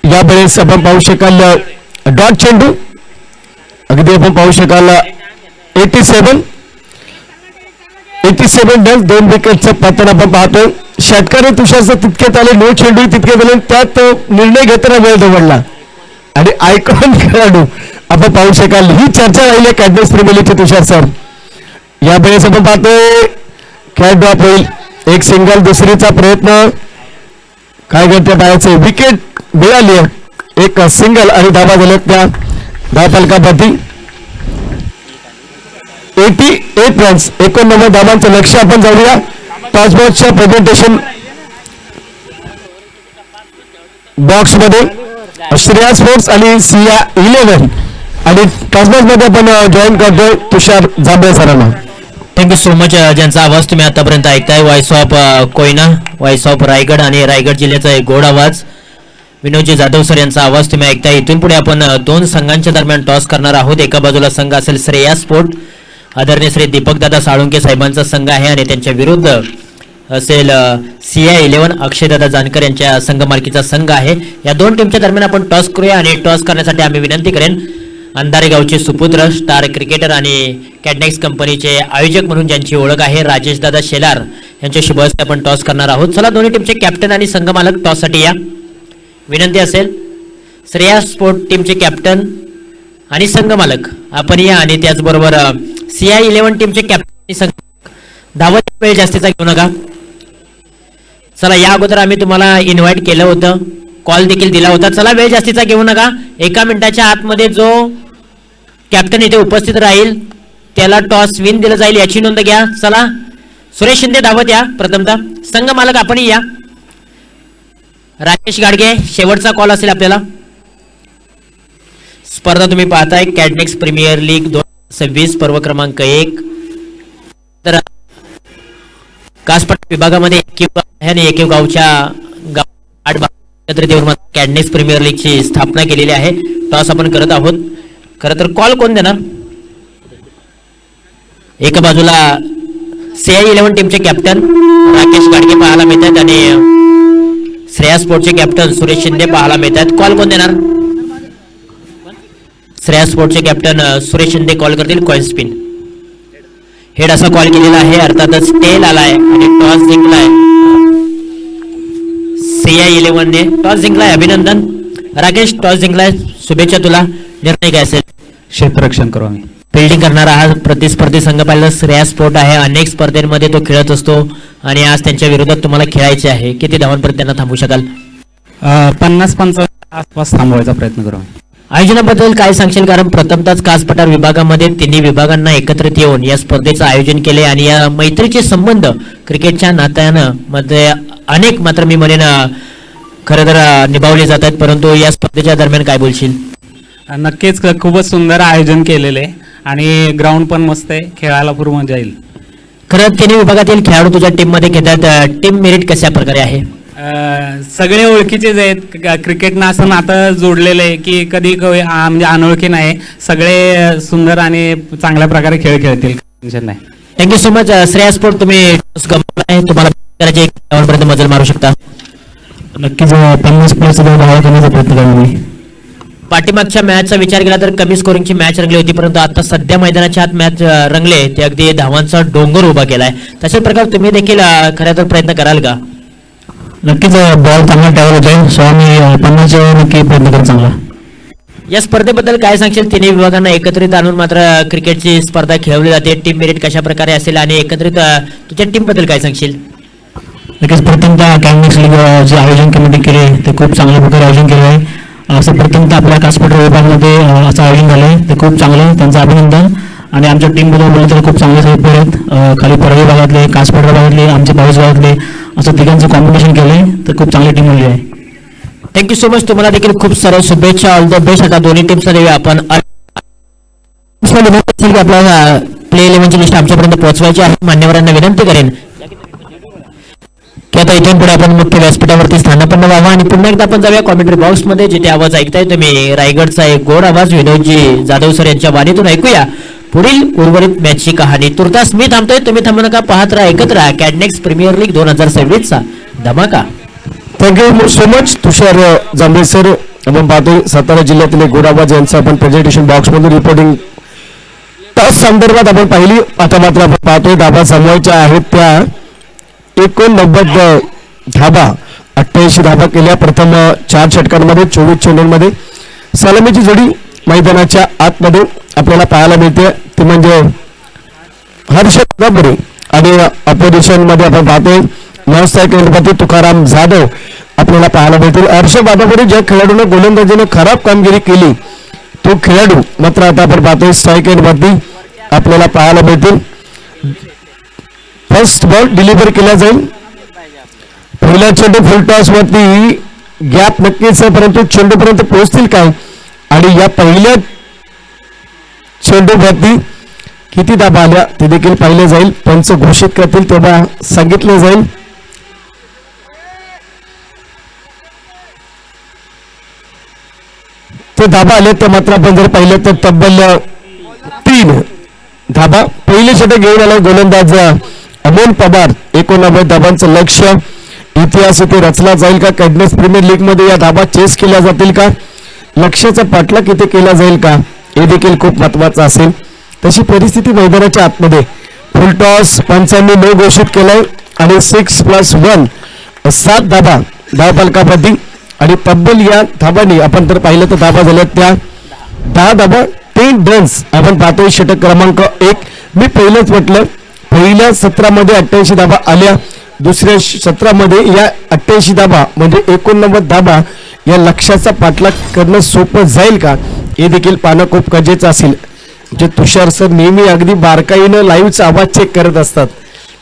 यावेळेस आपण पाहू शकाल डॉट चेंडू, अगदी आपण पाहू शकाल 87 रन्स, 2 विकेटचं पतन आपण पाहतोय. षटकारी तुषारचं तितक्यात आले, 9 चेंडू तितक्यात आले, त्यात निर्णय घेताना वेळ दवडला आणि आयकॉन खेळाडू आपण पाहू शकाल. ही चर्चा राहिली कॅडनेस प्रीमियर लीगचे तुषार सर. यावेळेस आपण पाहतोय कॅट ड्रॉप होईल, एक सिंगल, दुसरीचा प्रयत्न, काय करते पाहायचे, विकेट मिळाली, एक सिंगल आणि धाबा झाल्यात त्या धावफलकावरती. 88 रन्स, 89 धावांचं लक्ष. आपण जाऊया टॉसबॉक्सच्या प्रेझेंटेशन बॉक्स मध्ये. श्रेया स्पोर्ट्स आणि सिया 11 आणि टॉसबॉक्स मध्ये आपण जॉईन करतोय तुषार जांभळे सरांना. Thank you so much. ज्यांचा आवाज तुम्ही आतापर्यंत ऐकताय, voice of Koyna, voice of Raigad आणि रायगड जिल्ह्याचा एक गोड आवाज विनोदजी जाधव सर यांचा आवाज तुम्ही ऐकताय. इथून पुढे आपण 2 संघांच्या दरम्यान टॉस करणार आहोत. एका बाजूला संघ असेल श्रेया स्पोर्ट, आदरणीय श्री दीपकदादा साळुंके साहेबांचा संघ आहे, आणि त्यांच्या विरुद्ध असेल सिया 11 अक्षयदादा जानकर यांच्या संघ मालकीचा संघ आहे. या 2 टीमच्या दरम्यान आपण टॉस करूया आणि टॉस करण्यासाठी आम्ही विनंती करेन अंधारे गावचे सुपुत्र, स्टार क्रिकेटर आणि कॅडनेक्स कंपनीचे आयोजक म्हणून ज्यांची ओळख आहे, राजेशदादा शेलार यांच्या शुभ हस्ते आपण टॉस करणार आहोत. चला, दोन्ही टीमचे कॅप्टन आणि संघ मालक टॉससाठी या. विनंती असेल श्रेया स्पोर्ट टीमचे कॅप्टन आणि संघ मालक आपण या, आणि त्याचबरोबर सिया 11 टीमचे कॅप्टन संघ. धावत वेळ जास्तीचा घेऊ नका. चला, या अगोदर आम्ही तुम्हाला इन्व्हाइट केलं होतं, कॉल देखील दिला होता. चला, वेळ जास्तीचा घेऊ नका. 1 मिनिटाच्या आतमध्ये जो कॅप्टन इथे उपस्थित राहील त्याला टॉस विन दिलं जाईल, याची नोंद घ्या. चला, सुरेश शिंदे धावत या. प्रथमतः संघ मालक आपणही या. राकेश गाडगे, शेवटचा कॉल असेल आपल्याला. स्पर्धा तुम्ही पाहताय कॅडनेक्स प्रीमियर लीग 2026 पर्व क्रमांक 1. तर कासपट्टा विभागामध्ये 21 गावच्या एकत्रित येऊन कॅडनेक्स प्रीमियर लीगची स्थापना केलेली आहे. टॉस आपण करत आहोत. खरं तर कॉल कोण देणार? एका बाजूला सिया 11 टीमचे कॅप्टन राकेश गाडगे पाहायला मिळतात आणि श्रेया स्पोर्टचे कॅप्टन सुरेश शिंदे पाहायला मिळतात. कॉल कोण देणार? श्रेया स्पोर्टचे कॅप्टन सुरेश शिंदे कॉल करतील. कॉइन स्पिन हेड असा कॉल केलेला आहे, अर्थातच टेल आलाय आणि टॉस जिंकलाय. सिया 11 ने टॉस जिंकलाय. अभिनंदन राकेश, टॉस जिंकलाय, शुभेच्छा तुला. निर्णय काय असेल? क्षेत्ररक्षण करू आम्ही. फिल्डिंग करणारा हा प्रतिस्पर्धी संघ पाहिला श्रेया स्पोर्ट आहे. अनेक स्पर्धेमध्ये तो खेळत असतो आणि आज त्यांच्या विरोधात तुम्हाला खेळायचे आहे. किती धावांपर्यंत त्यांना थांबवू शकाल? 50-55 आसपास थांबवायचा प्रयत्न करू. आयोजनाबद्दल काय सांगशील? कारण प्रथमतःच कासपठार विभागामध्ये तिन्ही विभागांना एकत्रित येऊन या स्पर्धेचं आयोजन केले आणि या मैत्रीचे संबंध क्रिकेटच्या नात्यानं मध्ये अनेक, मात्र मी म्हणेन खरं तर निभावले जातात. परंतु या स्पर्धेच्या दरम्यान काय बोलशील? नक्कीच खूपच सुंदर आयोजन केलेले आणि ग्राउंड पण मस्त आहे, खेळायला पूर्ण मजा येईल. खरं तिन्ही विभागातील खेळाडू तुझ्या टीम मध्ये घेतात. टीम मेरिट कशा प्रकारे आहे? सगळे ओळखीचेच आहेत. क्रिकेटनं असं नातं जोडलेलं आहे की कधी म्हणजे अनोळखी नाही. सगळे सुंदर आणि चांगल्या प्रकारे खेळ खेळतील, टेन्शन नाही. Thank you so much. Shreya sport तुम्ही तुम्हाला करायचे पर्यंत मजल मारू शकता. नक्कीच 50+ धावा करण्याचा प्रयत्न करू. पाठीमागच्या मॅचचा विचार केला तर कमी स्कोरिंगची मॅच रंगली होती, परंतु आता सध्या मैदानाच्या आत मॅच रंगले ते अगदी धावांचा डोंगर उभा केलाय. तशाच प्रकारे तुम्ही देखील खऱ्या तर प्रयत्न कराल का? नक्कीच बॉल चांगला ठेवला होते, सो आम्ही 50 नक्की प्रयत्न करू चांगला. या स्पर्धेबद्दल काय सांगशील? तिन्ही विभागांना एकत्रित आणून मात्र क्रिकेटची स्पर्धा खेळवली जाते. टीम मेरिट कशा प्रकारे असेल आणि एकत्रित तुझ्या टीम बद्दल काय सांगशील? नक्कीच प्रथमतः कॅनमिक्स लीग जे आयोजन कमिटी केले ते खूप चांगल्या प्रकारे आयोजन केलं आहे. असं प्रथमतः आपल्या कासपठार विभागामध्ये असं आयोजन झालं आहे ते खूप चांगलं, त्यांचं अभिनंदन. आणि आमच्या टीमबद्दल बोललं तर खूप चांगले सदस्य आहेत. खाली परळी भागातले, कासपठार भागातले, आमचे 22 भागातले असं तिघांचं कॉम्बिनेशन केलं आहे, तर खूप चांगली टीम मिळली आहे. Thank you so much. तुम्हाला देखील खूप साऱ्या शुभेच्छा. All the best. आता दोन्ही टीमचा देऊया आपण. आपला प्ले 11ची लिस्ट आमच्यापर्यंत पोहोचवायची आहे. मान्यवरांना विनंती करेन की आता इथून पुढे आपण मुख्य व्यासपीठावरती स्थानापन्न व्हावं आणि पुन्हा एकदा आपण जाऊया कॉमेंट्री बॉक्स मध्ये. जिथे आवाज ऐकताय तुम्ही रायगडचा एक गोड आवाज विनोदजी जाधव सर यांच्या वाणीतून ऐकूया पुढील उर्वरित मॅचची कहाणी. तुर्तास मी थांबतोय, तुम्ही थांबू नका. पाहत राहा, ऐकत राहा कॅडनेक्स प्रीमियर लीग 2026चा धमाका. थँक्यू सो मच तुषार जांभळे सर. आपण पाहतोय सातारा जिल्ह्यातील एक गोड आवाज यांचं आपण प्रेझेंटेशन बॉक्समधून रिपोर्टिंग तास संदर्भात आपण पाहिली. आता मात्र आपण पाहतोय धाबा जमवायच्या आहेत त्या 89 धाबा, 88 धाबा केल्या प्रथम 4 षटकांमध्ये 24 चेंडूंमध्ये. सलामीची जोडी मैदानाच्या आतमध्ये आपल्याला पाहायला मिळते ती म्हणजे हर्षद बाबरे आणि अपोजिशन मध्ये आपण पाहतोय नवस्थायिक गणपती तुकाराम जाधव आपल्याला पाहायला मिळतील. हर्षद बाबरे ज्या खेळाडूने गोलंदाजीने खराब कामगिरी केली तो खेळाडू मात्र आता आपण पाहतोय स्ट्राईक एंडवरती आपल्याला पाहायला मिळतील. फर्स्ट बॉल डिलिव्हर केला जाईल. पहिला चेंडू फुल टॉस वरती गॅप नक्कीच आहे, परंतु चेंडूपर्यंत पोहोचतील काय आणि या पहिल्या चेंडूवरती किती धाबा आल्या ते देखील पाहिले जाईल. पंच घोषित करतील तेव्हा सांगितलं जाईल. ते धाबा आले तर मात्र आपण जर पाहिलं तर तब्बल 3 धाबा. पहिले षटक घेऊन आला गोलंदाज अमोल पवार. 89 धाबांचं लक्ष्य. इतिहास इथे रचला जाईल का? कॅडनेक्स प्रीमियर लीग मध्ये या धाबा चेस केल्या जातील का? लक्ष्याचा पाठलाग इथे केला जाईल का? हे देखील खूप महत्वाचं असेल. तशी परिस्थिती मैदानाच्या आतमध्ये फुल टॉस पंचांनी न घोषित केलाय आणि 6+1 7 धाबा धावफलकाप्रती आणि तब्बल या धाबांनी आपण तर पाहिलं तर धाबा झाल्या त्या 10 धाबा 10 रन्स आपण पाहतोय. षटक क्रमांक 1 मी पहिलंच म्हटलं पहिल्या 17 मध्ये 88 धाबा आल्या. दुसऱ्या 17 मध्ये या 88 धाबा म्हणजे 89 धाबा या लक्ष्याचा पाठलाग करणं सोपं जाईल का हे देखील पाहणं खूप गरजेचं असेल. जे तुषार सर नेहमी अगदी बारकाईनं लाईव्हचा आवाज चेक करत असतात,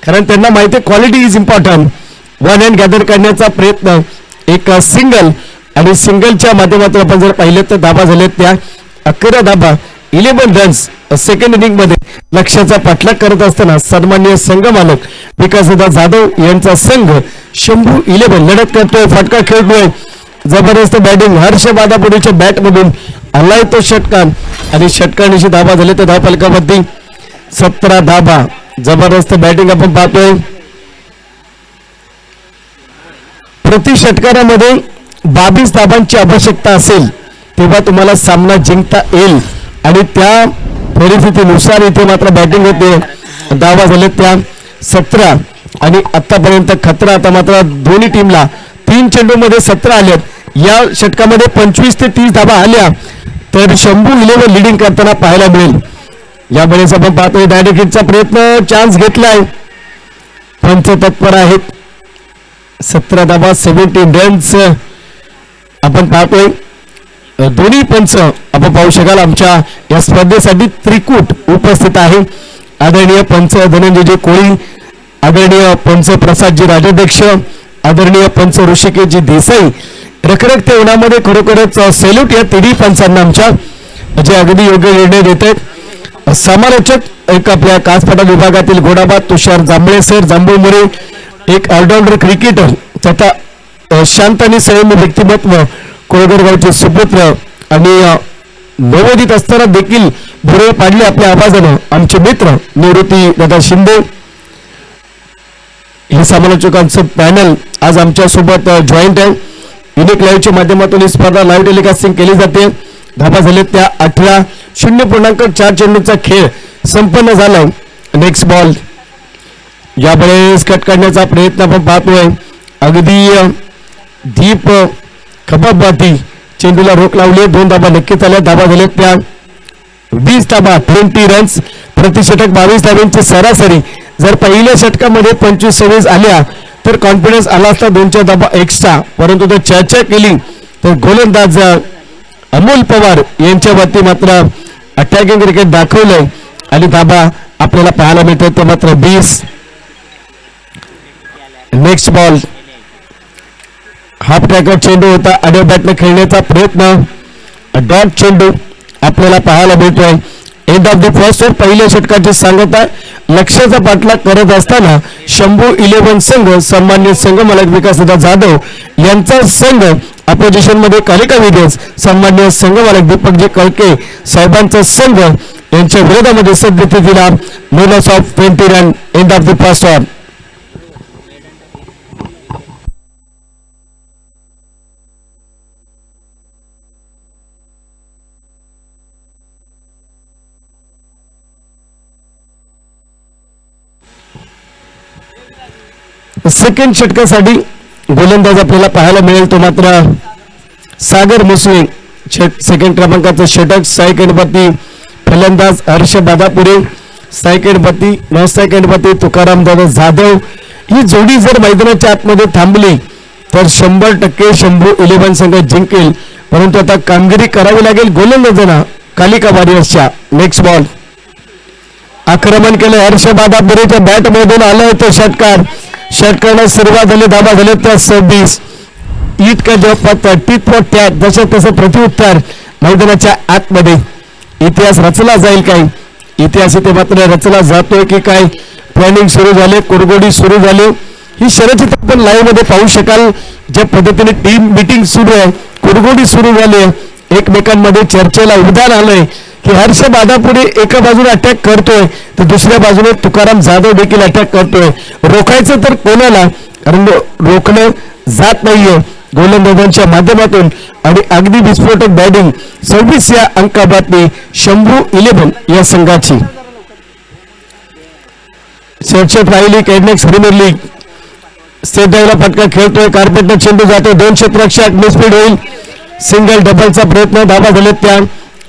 कारण त्यांना माहिती आहे quality is important. One hand gather करण्याचा प्रयत्न एक सिंगल आणि सिंगलच्या माध्यमातून आपण जर पाहिलं तर धाबा झाले त्या 11 धाबा 11 रन्स सेकंड इनिंग मध्ये लक्ष्याचा पाठलाग करत असताना सन्माननीय संघ मालक विकासदादा जाधव यांचा संघ शंभू 11 लढत करतोय. फटका खेळतोय. जबरदस्त बॅटिंग हर्ष बादापुरीच्या बॅट मधून आलाय तो षटकान आणि षटकानिशी धाबा झाले तर धावफलकावरती 17 धाबा. जबरदस्त बॅटिंग आपण पाहतोय. प्रति षटकारामध्ये 22 धाबांची आवश्यकता असेल तेव्हा तुम्हाला सामना जिंकता येईल आणि त्या परिस्थितीनुसार इथे मात्र बॅटिंग होते. धावा झाले त्या 17 आणि आतापर्यंत खतरा. आता मात्र दोन्ही टीमला 3 चेंडूमध्ये 17 आल्यात. या षटकामध्ये 25 ते 30 धाबा आल्या तर शंभू 11 लिडिंग करताना पाहायला मिळेल. यावेळेस आपण पाहतोय डायरेक्ट हिटचा प्रयत्न चान्स घेतलाय. पंच तत्पर आहेत. 17 धाबा 17 रन्स आपण पाहतोय. दोन्ही पंच आपण पाहू शकाल आमच्या या स्पर्धेसाठी त्रिकूट उपस्थित आहे. आदरणीय पंच धनंजयजी कोळी, आदरणीय पंच प्रसादजी राजाध्यक्ष, आदरणीय पंच ऋषिकेशजी देसाई. रखरखत्या उन्हामध्ये खरोखरच सॅल्यूट या तिन्ही पंचांना आमच्या जे अगदी योग्य निर्णय देत आहेत. समालोचक एक आपल्या कासपठार विभागातील घोडाबाद तुषार जांभळे सर जांभूळमुळे, एक ऑलराऊंडर क्रिकेटर तथा शांत आणि संयमी व्यक्तिमत्व कोळगरगावचे सुपुत्र आणि नवोदित असताना देखील भुरळ पाडले आपल्या आवाजानं आमचे मित्र निवृत्ती दादा शिंदे. हे समालोचकांचं पॅनल आज आमच्या सोबत जॉईंट आहे. युनिक लाईव्हच्या माध्यमातून ही स्पर्धा लाईव्ह टेलिकास्टिंग केली जाते. धाबा झाले त्या 18. 0.4 चेंडूचा खेळ संपन्न झालाय. Next ball. यावेळेस कट करण्याचा प्रयत्न आपण पाहतोय. अगदी दीप खबाबाती चेंडूला रोख लावली, 2 धाबा नक्कीच आल्या, धाबा झाल्यात त्या 20 धाबा, 20 रन्स प्रति षटक, 22 धाब्यांची सरासरी. जर पहिल्या षटकामध्ये 25-26 आल्या तर कॉन्फिडन्स आला असता 2 धाबा एक्स्ट्रा, परंतु जर चर्चा केली तर गोलंदाज अमोल पवार यांच्या वरती मात्र अटॅकिंग क्रिकेट दाखवलंय आणि धाबा आपल्याला पाहायला मिळतोय तो मात्र 20. नेक्स्ट बॉल हाफ ट्रॅकर चेंडू होता, आडव्या बॅटने खेळण्याचा प्रयत्न, डॉट चेंडू आपल्याला पाहायला मिळतोय. End of the first over पहिल्या षटकाची सांगता. लक्ष्याचा पाठलाग करत असताना शंभू 11 संघ, सन्मान्य संघ मालक विकास जाधव यांचा संघ अपोजिशन मध्ये कालिका विगेस सन्मान्य संघ मालक दीपकजी कळके साहेबांचा संघ यांच्या विरोधामध्ये सद्यस्थितीला no loss of 20 run. End of the first over. Second षटकासाठी गोलंदाज आपल्याला पाहायला मिळेल तो मात्र सागर मुसळे. सेकंड क्रमांकाचं षटक. सायकंडपती फलंदाज हर्ष बादापुरे, सायकंडपती नवसायकंडपती तुकाराम दादा जाधव. ही जोडी जर मैदानाच्या आतमध्ये थांबली तर 100% शंभू 11 संघ जिंकेल, परंतु आता कामगिरी करावी लागेल गोलंदाजांना कालिका वॉरियर्सच्या. नेक्स्ट बॉल आक्रमण केलं हर्ष बादापुरेच्या बॅट मधून आलं होतं षटकार. षटकाला सुरुवात झाली, धाबा झाले त्या 26. ईट का जॉब टीट फॉर टॅट, जसं तसं प्रत्युत्तर मैदानाच्या आतमध्ये. इतिहास रचला जाईल काय, इतिहास इथे मात्र रचला जातोय की काय. प्लॅनिंग सुरू झाले, कुरगोडी सुरू झाली. ही शर्यत आपण लाईव्ह मध्ये पाहू शकाल. ज्या पद्धतीने टीम मीटिंग सुरू आहे, कुरगोडी सुरू झाली, एकमेकांमध्ये चर्चेला उधाण आलंय की हर्ष बादापुरे एका बाजूने अटॅक करतोय तर दुसऱ्या बाजूने तुकाराम जाधव देखील अटॅक करतोय. रोखायचं तर कोणाला, कारण रोखणं जात नाहीये गोलंदाजांच्या माध्यमातून. आणि अगदी विस्फोटक बॅटिंग 26 या अंकाबातली शंभू 11 या संघाची. चर्चेत राहिली कॅडनेक्स प्रीमियर लीग. स्टेट ड्राईव्हला फटका खेळतोय, कार्पेटनं चेंडू जातो, 2 क्षेत्ररक्षक मिसफीड होईल. सिंगल डबलचा प्रयत्न, धाबा झालेत त्या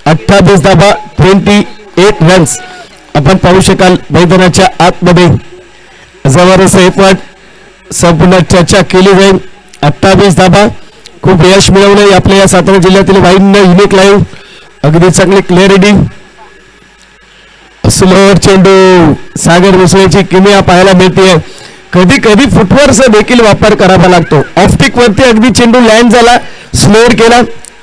28 धाबा, 28 रन्स आपण पाहू शकाल मैदानाच्या आतमध्ये. जबरदस्त एफर्ट, संपूर्ण चर्चा केली जाईल. 28 धाबा, खूप यश मिळवलंय आपल्या या सातारा जिल्ह्यातील वाहिनीनं. युनिक लाईव्ह, अगदी चांगली क्लॅरिटी. स्लोअर चेंडू, सागर मुसळेची किमया पाहायला मिळते. कधी कधी फुटवर्कचा देखील वापर करावा लागतो. ऑफटिक वरती अगदी चेंडू लँड झाला, स्लोअर केला,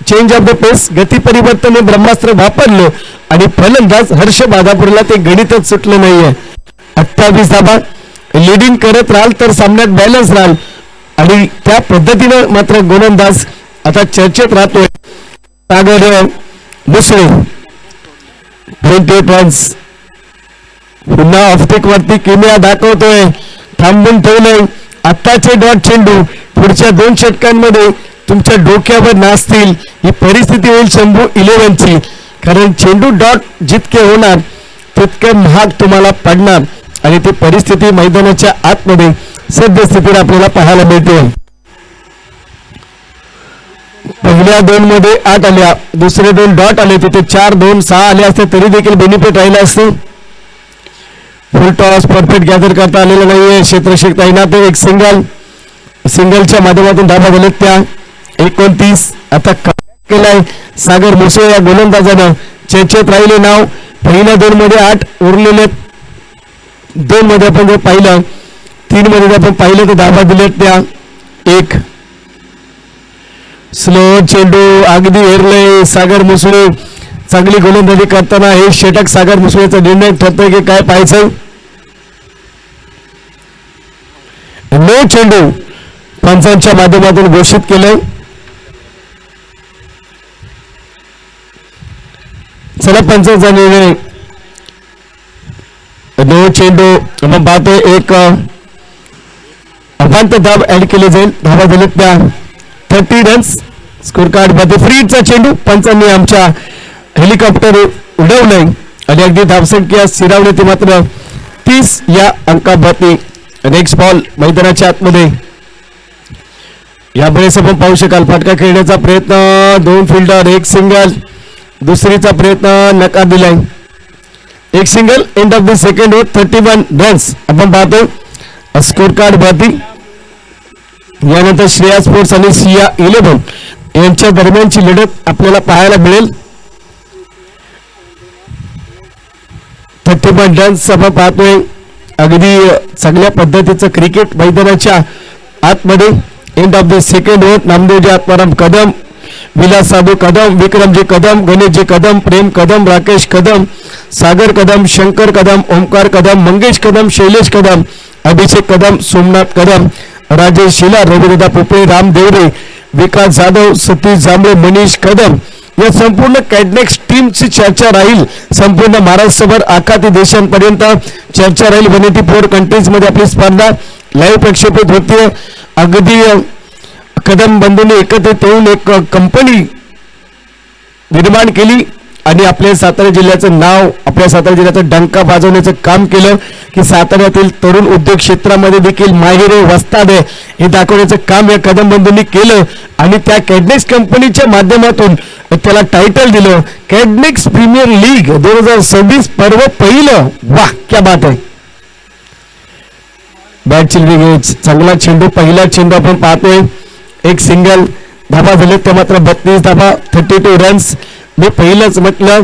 चेंज ऑफ द पेस, गती परिवर्तन ब्रह्मास्त्र वापरलं आणि फलंदाज हर्ष बादापूरला ते गणितच सुटलं नाहीये. 28 धाबा, लिडिंग करत राहाल तर सामन्यात बॅलन्स राहाल आणि त्या पद्धतीनं मात्र गोलंदाज आता चर्चेत राहतोय. सागर मुसळे 28 रन्स. पुन्हा ऑफटिक वरती किमया दाखवतोय, थांबून ठेवलंय. आत्ताचे डॉट चेंडू पुढच्या 2 षटकांमध्ये तुमच्या डोक्यावर नाचतील. ही परिस्थिती होईल शंभू 11ची, कारण चेंडू डॉट जितके होणार तितके महाग तुम्हाला पडणार आणि ती परिस्थिती मैदानाच्या आतमध्ये सद्यस्थितीला आपल्याला पाहायला मिळते. पहिल्या 2 मध्ये 8 आल्या, दुसरे 2 डॉट आले, तिथे 4, 2, 6 आले असते तरी देखील बेनिफिट राहिलं असतं. फुल टॉस परफेक्ट गॅदर करता आलेलं नाहीये. क्षेत्ररक्षक तैनात, एक सिंगलच्या माध्यमातून धाबा झालेत त्या 29. आता केलाय सागर मुसळे या गोलंदाजानं. चर्चेत राहिले नाव. पहिल्या 2 मध्ये 8, उरलेले 2 मध्ये आपण जर पाहिलं, 3 मध्ये आपण पाहिलं तर धाबा दिलेत त्या 1. स्लो चेंडू अगदी हेरलंय सागर मुसळे. चांगली गोलंदाजी करताना हे षटक सागर मुसळेचा निर्णय ठरतोय की काय पाहायचं. नो चेंडू पंचांच्या माध्यमातून घोषित केलंय. चला पंचांचा निर्णय. नो चेंडू आपण पाहतोय. एक अभांत धाब ऍड केले जाईल. धाबा दिलेत त्या 30 रन्स. स्कोर कार्ड मध्ये फ्रीचा चेंडू पंचांनी आमच्या हेलिकॉप्टर उडवलंय आणि अगदी धावसंख्या स्थिरावली ती मात्र 30 या अंकाभती. नेक्स्ट बॉल मैदानाच्या आतमध्ये यावेळेस आपण पाहू शकाल फटका खेळण्याचा प्रयत्न, 2 फिल्डर, 1 सिंगल, दुसरीचा प्रयत्न नकार दिलाय, 1 single. End of the second over, 31 runs. आपण पाहतो स्कोर कार्ड वरती. यानंतर श्रेया स्पोर्ट्स आणि सिया 11 यांच्या दरम्यानची लढत आपल्याला पाहायला मिळेल. 31 रन्स आपण पाहतोय. अगदी चांगल्या पद्धतीचं क्रिकेट मैदानाच्या आतमध्ये. End of the second over, Namdevji Atmaram Kadam, Vilas Sadhu Kadam, विक्रमजी Kadam, Ganeshji Kadam, Prem Kadam, Rakesh Kadam, Sagar Kadam, Shankar Kadam, Omkar Kadam, Mangesh Kadam, Shailesh Kadam, अभिषेक कदम, सोमनाथ कदम, राजेश शिला, रविदादा पोपळे, राम देवरे, विकास जाधव, सतीश जांभळे, मनीष कदम या संपूर्ण कॅडनेक्स टीमची चर्चा राहील. संपूर्ण महाराष्ट्रभर आखाती देशांपर्यंत चर्चा राहील. 184 कंट्रीज मध्ये आपली स्पर्धा लाईव्ह प्रक्षेपित होते. अगदी कदम बंधूंनी एकत्रित होऊन एक कंपनी निर्माण केली आणि आपल्या सातारा जिल्ह्याचं नाव, आपल्या सातारा जिल्ह्याचा डंका वाजवण्याचं काम केलं की साताऱ्यातील तरुण उद्योग क्षेत्रामध्ये देखील माहिर आहे, वस्ताद आहे हे दाखवण्याचं काम या कदम बंधूंनी केलं. आणि त्या कॅडनेक्स कंपनीच्या माध्यमातून त्याला टायटल दिलं कॅडनेक्स प्रीमियर लीग 2026 पर्व पहिलं. वाह, क्या बात आहे. बॅट चिल्ड्री चांगला चेंडू, पहिला चेंडू आपण पाहतोय. 1 सिंगल, धाबा झाले ते मात्र 32 धाबा, 32 रन्स. मी पहिलंच म्हटलं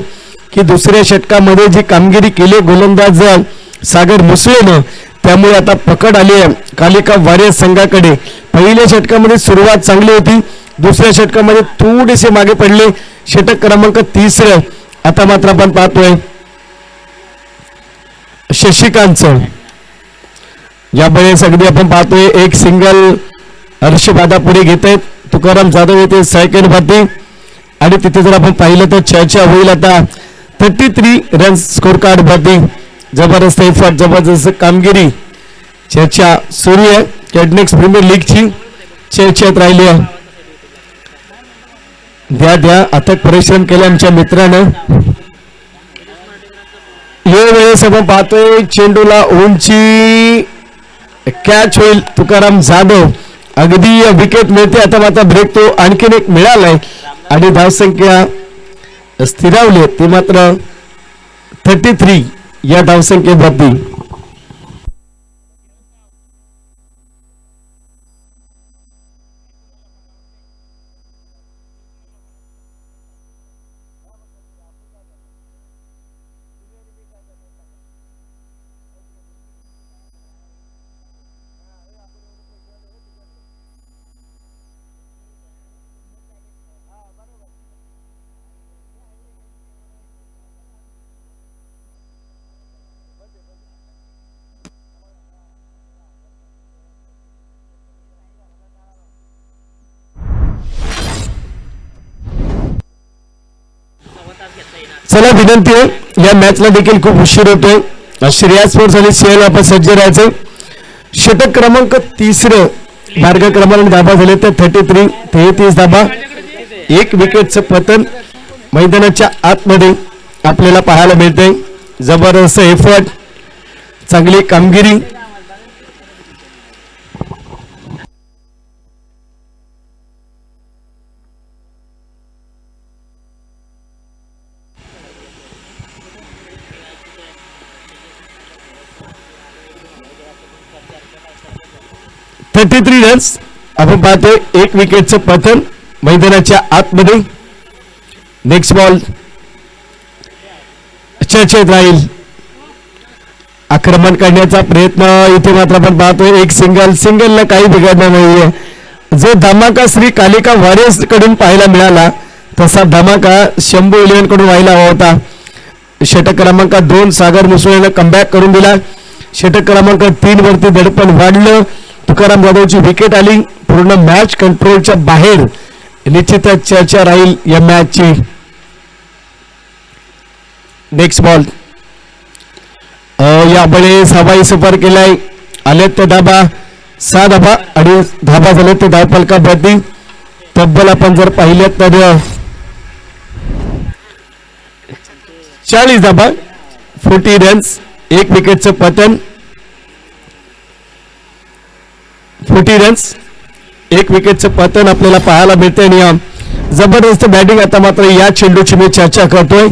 की दुसऱ्या षटकामध्ये जी कामगिरी केली गोलंदाज सागर मुसळेनं, त्यामुळे आता पकड आली आहे कालिका वॉरियर्स संघाकडे. पहिल्या षटकामध्ये सुरुवात चांगली होती, दुसऱ्या षटकामध्ये थोडेसे मागे पडले. षटक क्रमांक 3 आता मात्र आपण पाहतोय शशिकांतचं. यावेळेस अगदी आपण पाहतोय 1 सिंगल, हर्षबादा पुढे घेत आहेत, तुकाराम जाधव येते सेकंड वरती. आणि तिथे जर आपण पाहिलं तर चर्चा होईल आता 33 रन्स स्कोर कार्ड वरती. जबरदस्त एफर्ट, जबरदस्त कामगिरी, चर्चा सुरू आहे. कॅडनेक्स प्रीमियर लीगची चर्चेत राहिली आहे. द्या अथक परिश्रम केले आमच्या मित्रांनो. यावेळेस आपण पाहतोय चेंडूला उंची, कॅच होईल. तुकाराम जाधव, अगदी विकेट मिळते. आता मात्र ब्रेक तो आणखीन एक मिळालाय आणि धावसंख्या स्थिरावली ती मात्र 33 या धावसंख्येवरती. चला विनंती आहे, या मॅचला देखील खूप उशीर होतोय. श्रेया स्पोर्ट्स आणि सीएल आपण सज्ज राहायचं. षटक क्रमांक 3 मार्ग क्रमांक धाबा झाले तर 33 धाबा. 1 विकेटचं पतन मैदानाच्या आतमध्ये आपल्याला पाहायला मिळतंय. जबरदस्त एफर्ट, चांगली कामगिरी. रन्स आपण पाहतोय. 1 विकेटचं पतन मैदानाच्या आतमध्ये. नेक्स्ट बॉल चर्चेत राहील. आक्रमण करण्याचा प्रयत्न इथे मात्र आपण पाहतोय. 1 सिंगलला काही बिघडणार नाहीये. जो धमाका श्री कालिका वॉरियर्स कडून पाहायला मिळाला तसा धमाका शंभू 11 कडून व्हायला हवा होता. षटक क्रमांक 2 सागर मुसळेनं कमबॅक करून दिला. षटक क्रमांक 3 वरती दडपण वाढलं. तुकाराम जाधवची विकेट आली. पूर्ण मॅच कंट्रोलच्या बाहेर. निश्चितच चर्चा राहील या मॅचची. नेक्स्ट बॉल यावेळेस हवाई सफर केलाय. आले ते धाबा 6 धाबा आणि धाबा झाले ते धावफलकावरती. तब्बल आपण जर पाहिले तर 40 धाबा, 40 रन्स, 1 विकेटचं पतन, 40 रन्स. एक विकेटचं पतन आपल्याला पाहायला मिळते आणि जबरदस्त बॅटिंग. आता मात्र या चेंडूची मी चर्चा करतोय.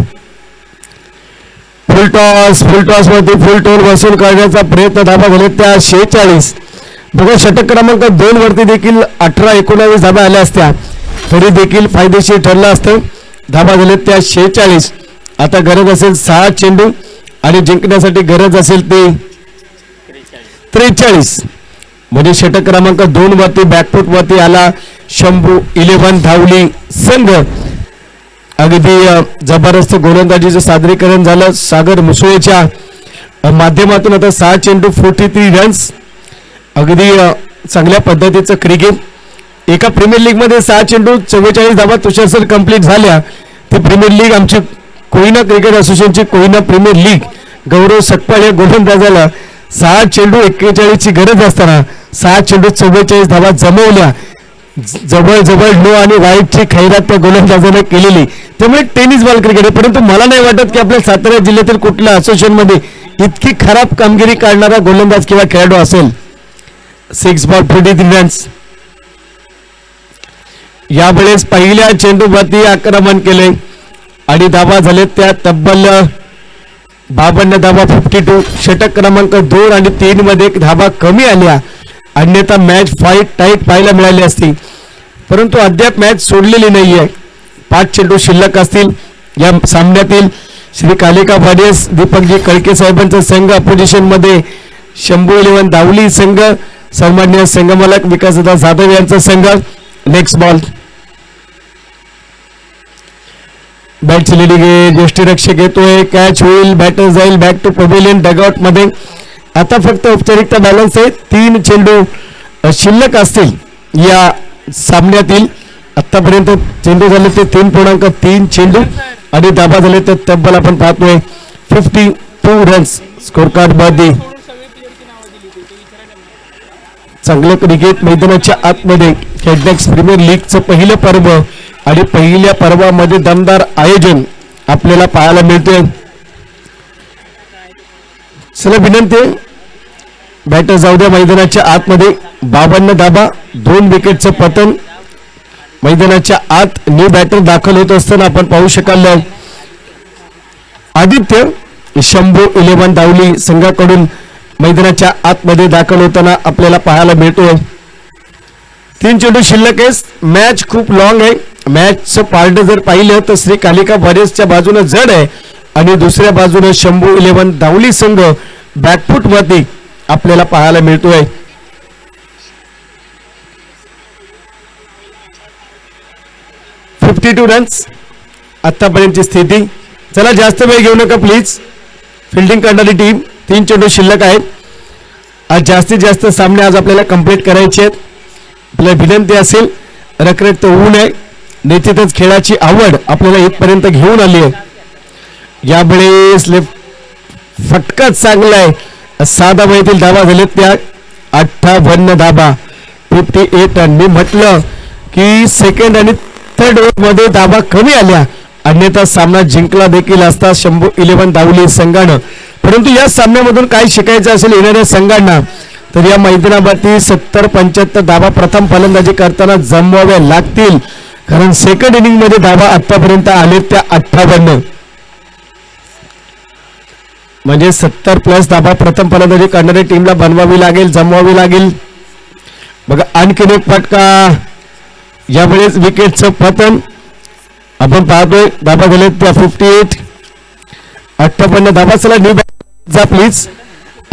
फुल टॉस मध्ये फुल टोन वसूल करण्याचा प्रयत्न. धाबा झाले त्या 46. बघा षटक क्रमांक 2 वरती देखील 18-19 धाबा आल्या असत्या तरी देखील फायदेशीर ठरलं असतं. धाबा झाले त्या 46. आता गरज असेल 6 चेंडू आणि जिंकण्यासाठी गरज असेल ते 43. म्हणजे षटक क्रमांक 2 वरती बॅकफूट वरती आला शंभू 11 धावली संघ. अगदी जबरदस्त गोलंदाजीचं सादरीकरण झालं सागर मुसळेच्या माध्यमातून. आता 6 चेंडू 43 रन्स. अगदी चांगल्या पद्धतीचं क्रिकेट. एका प्रीमियर लीग मध्ये 6 चेंडू 44 धावा तुषार सर कंप्लीट झाल्या. ती प्रीमियर लीग आमची कोयना क्रिकेट असोसिएशनची कोयना प्रीमियर लीग. गौरव सकपाळ या गोलंदाजाला 6 चेंडू 41 ची गरज असताना 6 चेंडू 44 धावा जमवल्या. जवळ नो आणि वाईटची खैरात त्या गोलंदाजाने केलेली. त्यामुळे टेनिस बॉल क्रिकेट आहे. परंतु मला नाही वाटत की आपल्या सातारा जिल्ह्यातील कुठल्या असोसिएशन मध्ये इतकी खराब कामगिरी काढणारा गोलंदाज किंवा खेळाडू असेल. 6 बॉल 43 रन्स. यावेळेस पहिल्या चेंडूवरती आक्रमण केले आणि धावा झाले त्या तब्बल 52 धावा 52. षटक क्रमांक 2 आणि 3 मध्ये धावा कमी आल्या. अन्यथा मॅच फाईट टाईट पाहायला मिळाली असती. परंतु अद्याप मॅच सोडलेली नाहीये. 5 चेंडू शिल्लक असतील या सामन्यातील. श्री कालिका वाडियस दीपकजी कळके साहेबांचा संघ अपोजिशन मध्ये शंभू 11 धावली संघ. सन्माननीय संघमालक विकासदादा जाधव यांचा संघ. Next ball. बॅट चलेली गे. गोष्टीरक्षक येतोय. कॅच होईल. बॅटर जाईल बॅक टू पवेलियन डगआउट मध्ये. आता फक्त औपचारिकता बॅलन्स आहे. 3 चेंडू शिल्लक असतील या सामन्यातील. आतापर्यंत चेंडू झाले ते 3.3 चेंडू आणि धाबा झाले तर तब्बल आपण पाहतोय 52 रन्स. स्कोर कार्ड मध्ये चांगलं क्रिकेट मैदानाच्या आतमध्ये. हेडनेक्स प्रीमियर लीगचं पहिलं पर्व आणि पहिल्या पर्वामध्ये दमदार आयोजन आपल्याला पाहायला मिळते. चला विनंती बॅटर जाऊ द्या मैदानाच्या आतमध्ये. 52 धाबा 2 विकेटचं पतन. मैदानाच्या आत न्यू बॅटर दाखल होत असताना आपण पाहू शकाल आदित्य शंभू 11 धावली संघाकडून मैदानाच्या आतमध्ये दाखल होताना आपल्याला पाहायला मिळतोय. 3 चेंडू शिल्लक आहे. मॅच खूप लॉंग आहे. मॅचचं पार्ट जर पाहिलं तर श्री कालिका वारियर्सच्या बाजूने जड आहे आणि दुसऱ्या बाजूने शंभू 11 धावली संघ बॅकफूट वरती आपल्याला पाहायला मिळतोय. $52 रन्स आतापर्यंतची स्थिती. चला जास्त वेळ घेऊ नका प्लीज. फिल्डिंग करणारी टीम. 3 चेंडू शिल्लक आहेत. आज जास्तीत जास्त सामने आज आपल्याला कंप्लीट करायचे आहेत. आपल्याला विनंती असेल रखरख तर होऊ नये. निश्चितच खेळाची आवड आपल्याला इथपर्यंत घेऊन आली आहे. यावेळेस फटका चांगला आहे. 6 धावा येथील धावा झालेत त्या 58 धावा 58 रन. मी म्हटलं की सेकंड आणि थर्ड ओव्हर मध्ये धावा कमी आल्या अन्यथा सामना जिंकला देखील असता शंभू 11 धावली संघानं. परंतु या सामन्यामधून काय शिकायचं असेल येणाऱ्या संघांना तर या मैदानावरती 70-75 धावा प्रथम फलंदाजी करताना जमवाव्या लागतील. कारण सेकंड इनिंग मध्ये धावा आतापर्यंत आले त्या 58. म्हणजे 70+ धावा प्रथम फलंदाजी करणाऱ्या टीमला बनवावी लागेल जमवावी लागेल. बघा आणखीन एक फटका. यावेळेस विकेटचं पतन आपण पाहतोय. धावा झाले त्या 58. 58 धावा. चला न्यू जा प्लीज.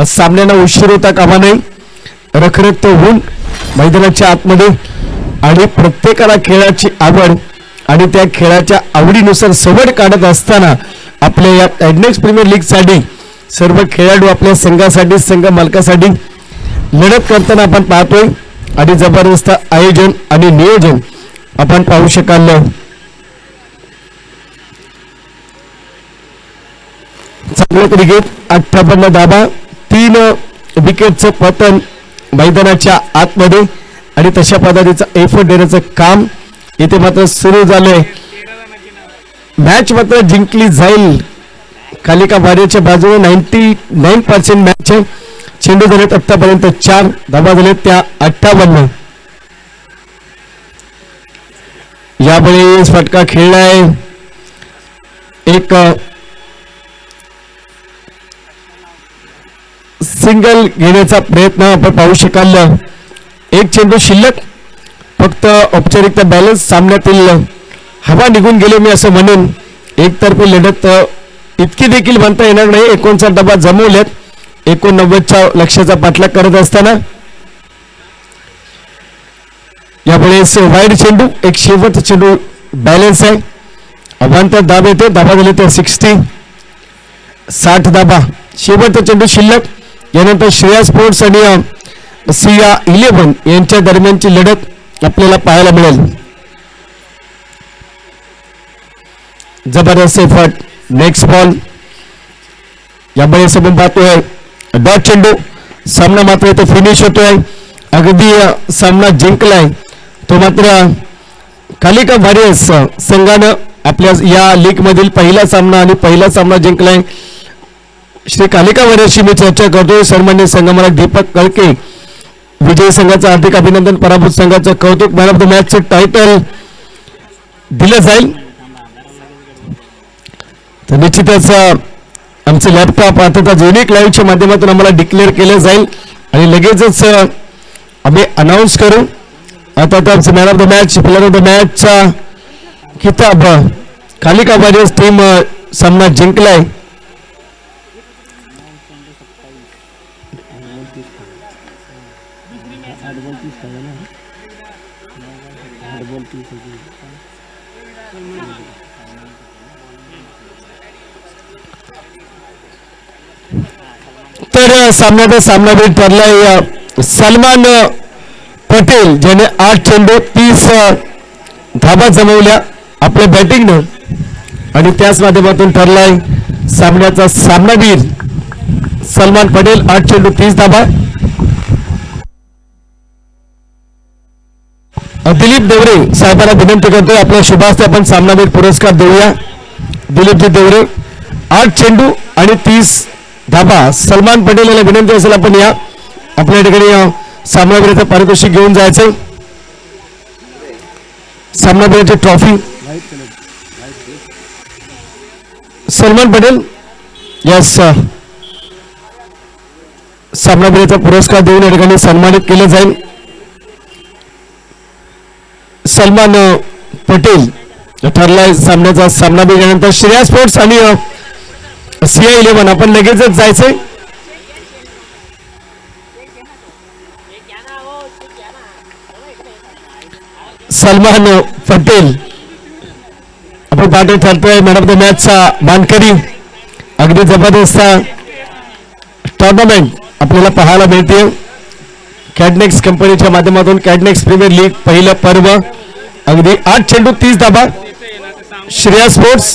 सामन्यांना उशीर होता कामा नाही. रखरख तो होऊन मैदानाच्या आतमध्ये आणि प्रत्येकाला खेळाची आवड आणि त्या खेळाच्या आवडीनुसार सवड काढत असताना आपल्या या हेडनेक्स प्रीमियर लीग साठी सर्व खेळाडू आपल्या संघासाठी संघ मालकासाठी लढत करताना आपण पाहतोय आणि जबरदस्त आयोजन आणि नियोजन आपण पाहू शकाल. चांगलं क्रिकेट. 58 धावा 3 विकेटचं पतन मैदानाच्या आतमध्ये आणि तशा पद्धतीचं एफर्ट देण्याचं काम इथे मात्र सुरू झालंय. मॅच मात्र जिंकली जाईल. कालिका वारियरच्या बाजूने 99% मॅच चेंडू झालेत आतापर्यंत 4 धावा झालेत त्या 58. यावेळी फटका खेळलाय. एक सिंगल घेण्याचा प्रयत्न आपण पाहू शकाल. एक चेंडू शिल्लक, फक्त औपचारिकता बॅलन्स. सामन्यातील हवा निघून गेली मी असं म्हणून एकतर्फी लढत इतकी देखील म्हणता येणार नाही. 59 डबा जमवल्यात 89च्या लक्ष्याचा पाठलाग करत असताना. यावेळेस वाईड चेंडू, एक शेवटचा चेंडू बॅलन्स आहे. अवांतर दाब येते, दाबा झाले तर 60 दाबा. शेवटचा चेंडू शिल्लक. यानंतर श्रेया स्पोर्ट्स आणि सिया 11 यांच्या दरम्यानची लढत आपल्याला पाहायला मिळेल. जबरदस्त एफर्ट. Next ball. यावेळेस आपण पाहतोय डॉट चेंडू. सामना मात्र इथे फिनिश होतोय. अगदी सामना जिंकलाय तो मात्र कालिका वॉरियर्स संघानं आपल्या या लीग मधील पहिला सामना आणि पहिला सामना जिंकलाय. श्री कालिका वॉरियर्सची मी चर्चा करतोय. सन्मान्य संघमालक दीपक कळके विजयी संघाचं हार्दिक अभिनंदन. पराभूत संघाचं कौतुक. मॅन ऑफ द मॅचचं टायटल दिलं जाईल. तर निश्चितच आमचे लॅपटॉप आता युनिक लाईव्हच्या माध्यमातून आम्हाला डिक्लेअर केलं जाईल आणि लगेचच आम्ही अनाऊन्स करू. आता तर man of the match, player of the मॅचचा किताब कालिका वॉरियर्स टीम सामना जिंकलाय. तर सामन्याचा सामनावीर ठरलाय सलमान पटेल, ज्याने 8 चेंडू 30 धाबा जमवल्या आपल्या बॅटिंगनं आणि त्याच माध्यमातून ठरलाय सामन्याचा सामनावीर सलमान पटेल. 8 चेंडू 30 धाबा. दिलीप देवरे साहेबांना विनंती करतोय आपल्या शुभास्ते आपण सामनावीर पुरस्कार देऊया. दिलीपजी देवरे 8 चेंडू आणि 30 धाबा. सलमान पटेल याला विनंती असेल आपण या आपल्या ठिकाणी सामनावीराचं पारितोषिक घेऊन जायचं. सामनावीराची ट्रॉफी सलमान पटेल यस सामनावीराचा पुरस्कार देऊन या ठिकाणी सन्मानित केलं जाईल. सलमान पटेल ठरलाय सामन्याचा सामनावीर. यानंतर श्रेया स्पोर्ट्स आणि सिया 11 आपण लगेचच जायचंय. सलमान पटेल आपण पाठी ठरतोय मॅन ऑफ द मॅचचा मानकरी. अगदी जबरदस्त टुर्नामेंट आपल्याला पाहायला मिळते. कॅडनेक्स कंपनीच्या माध्यमातून कॅडनेक्स प्रीमियर लीग पहिलं पर्व. अगदी 8 चेंडू 30 धाबा. श्रेया स्पोर्ट्स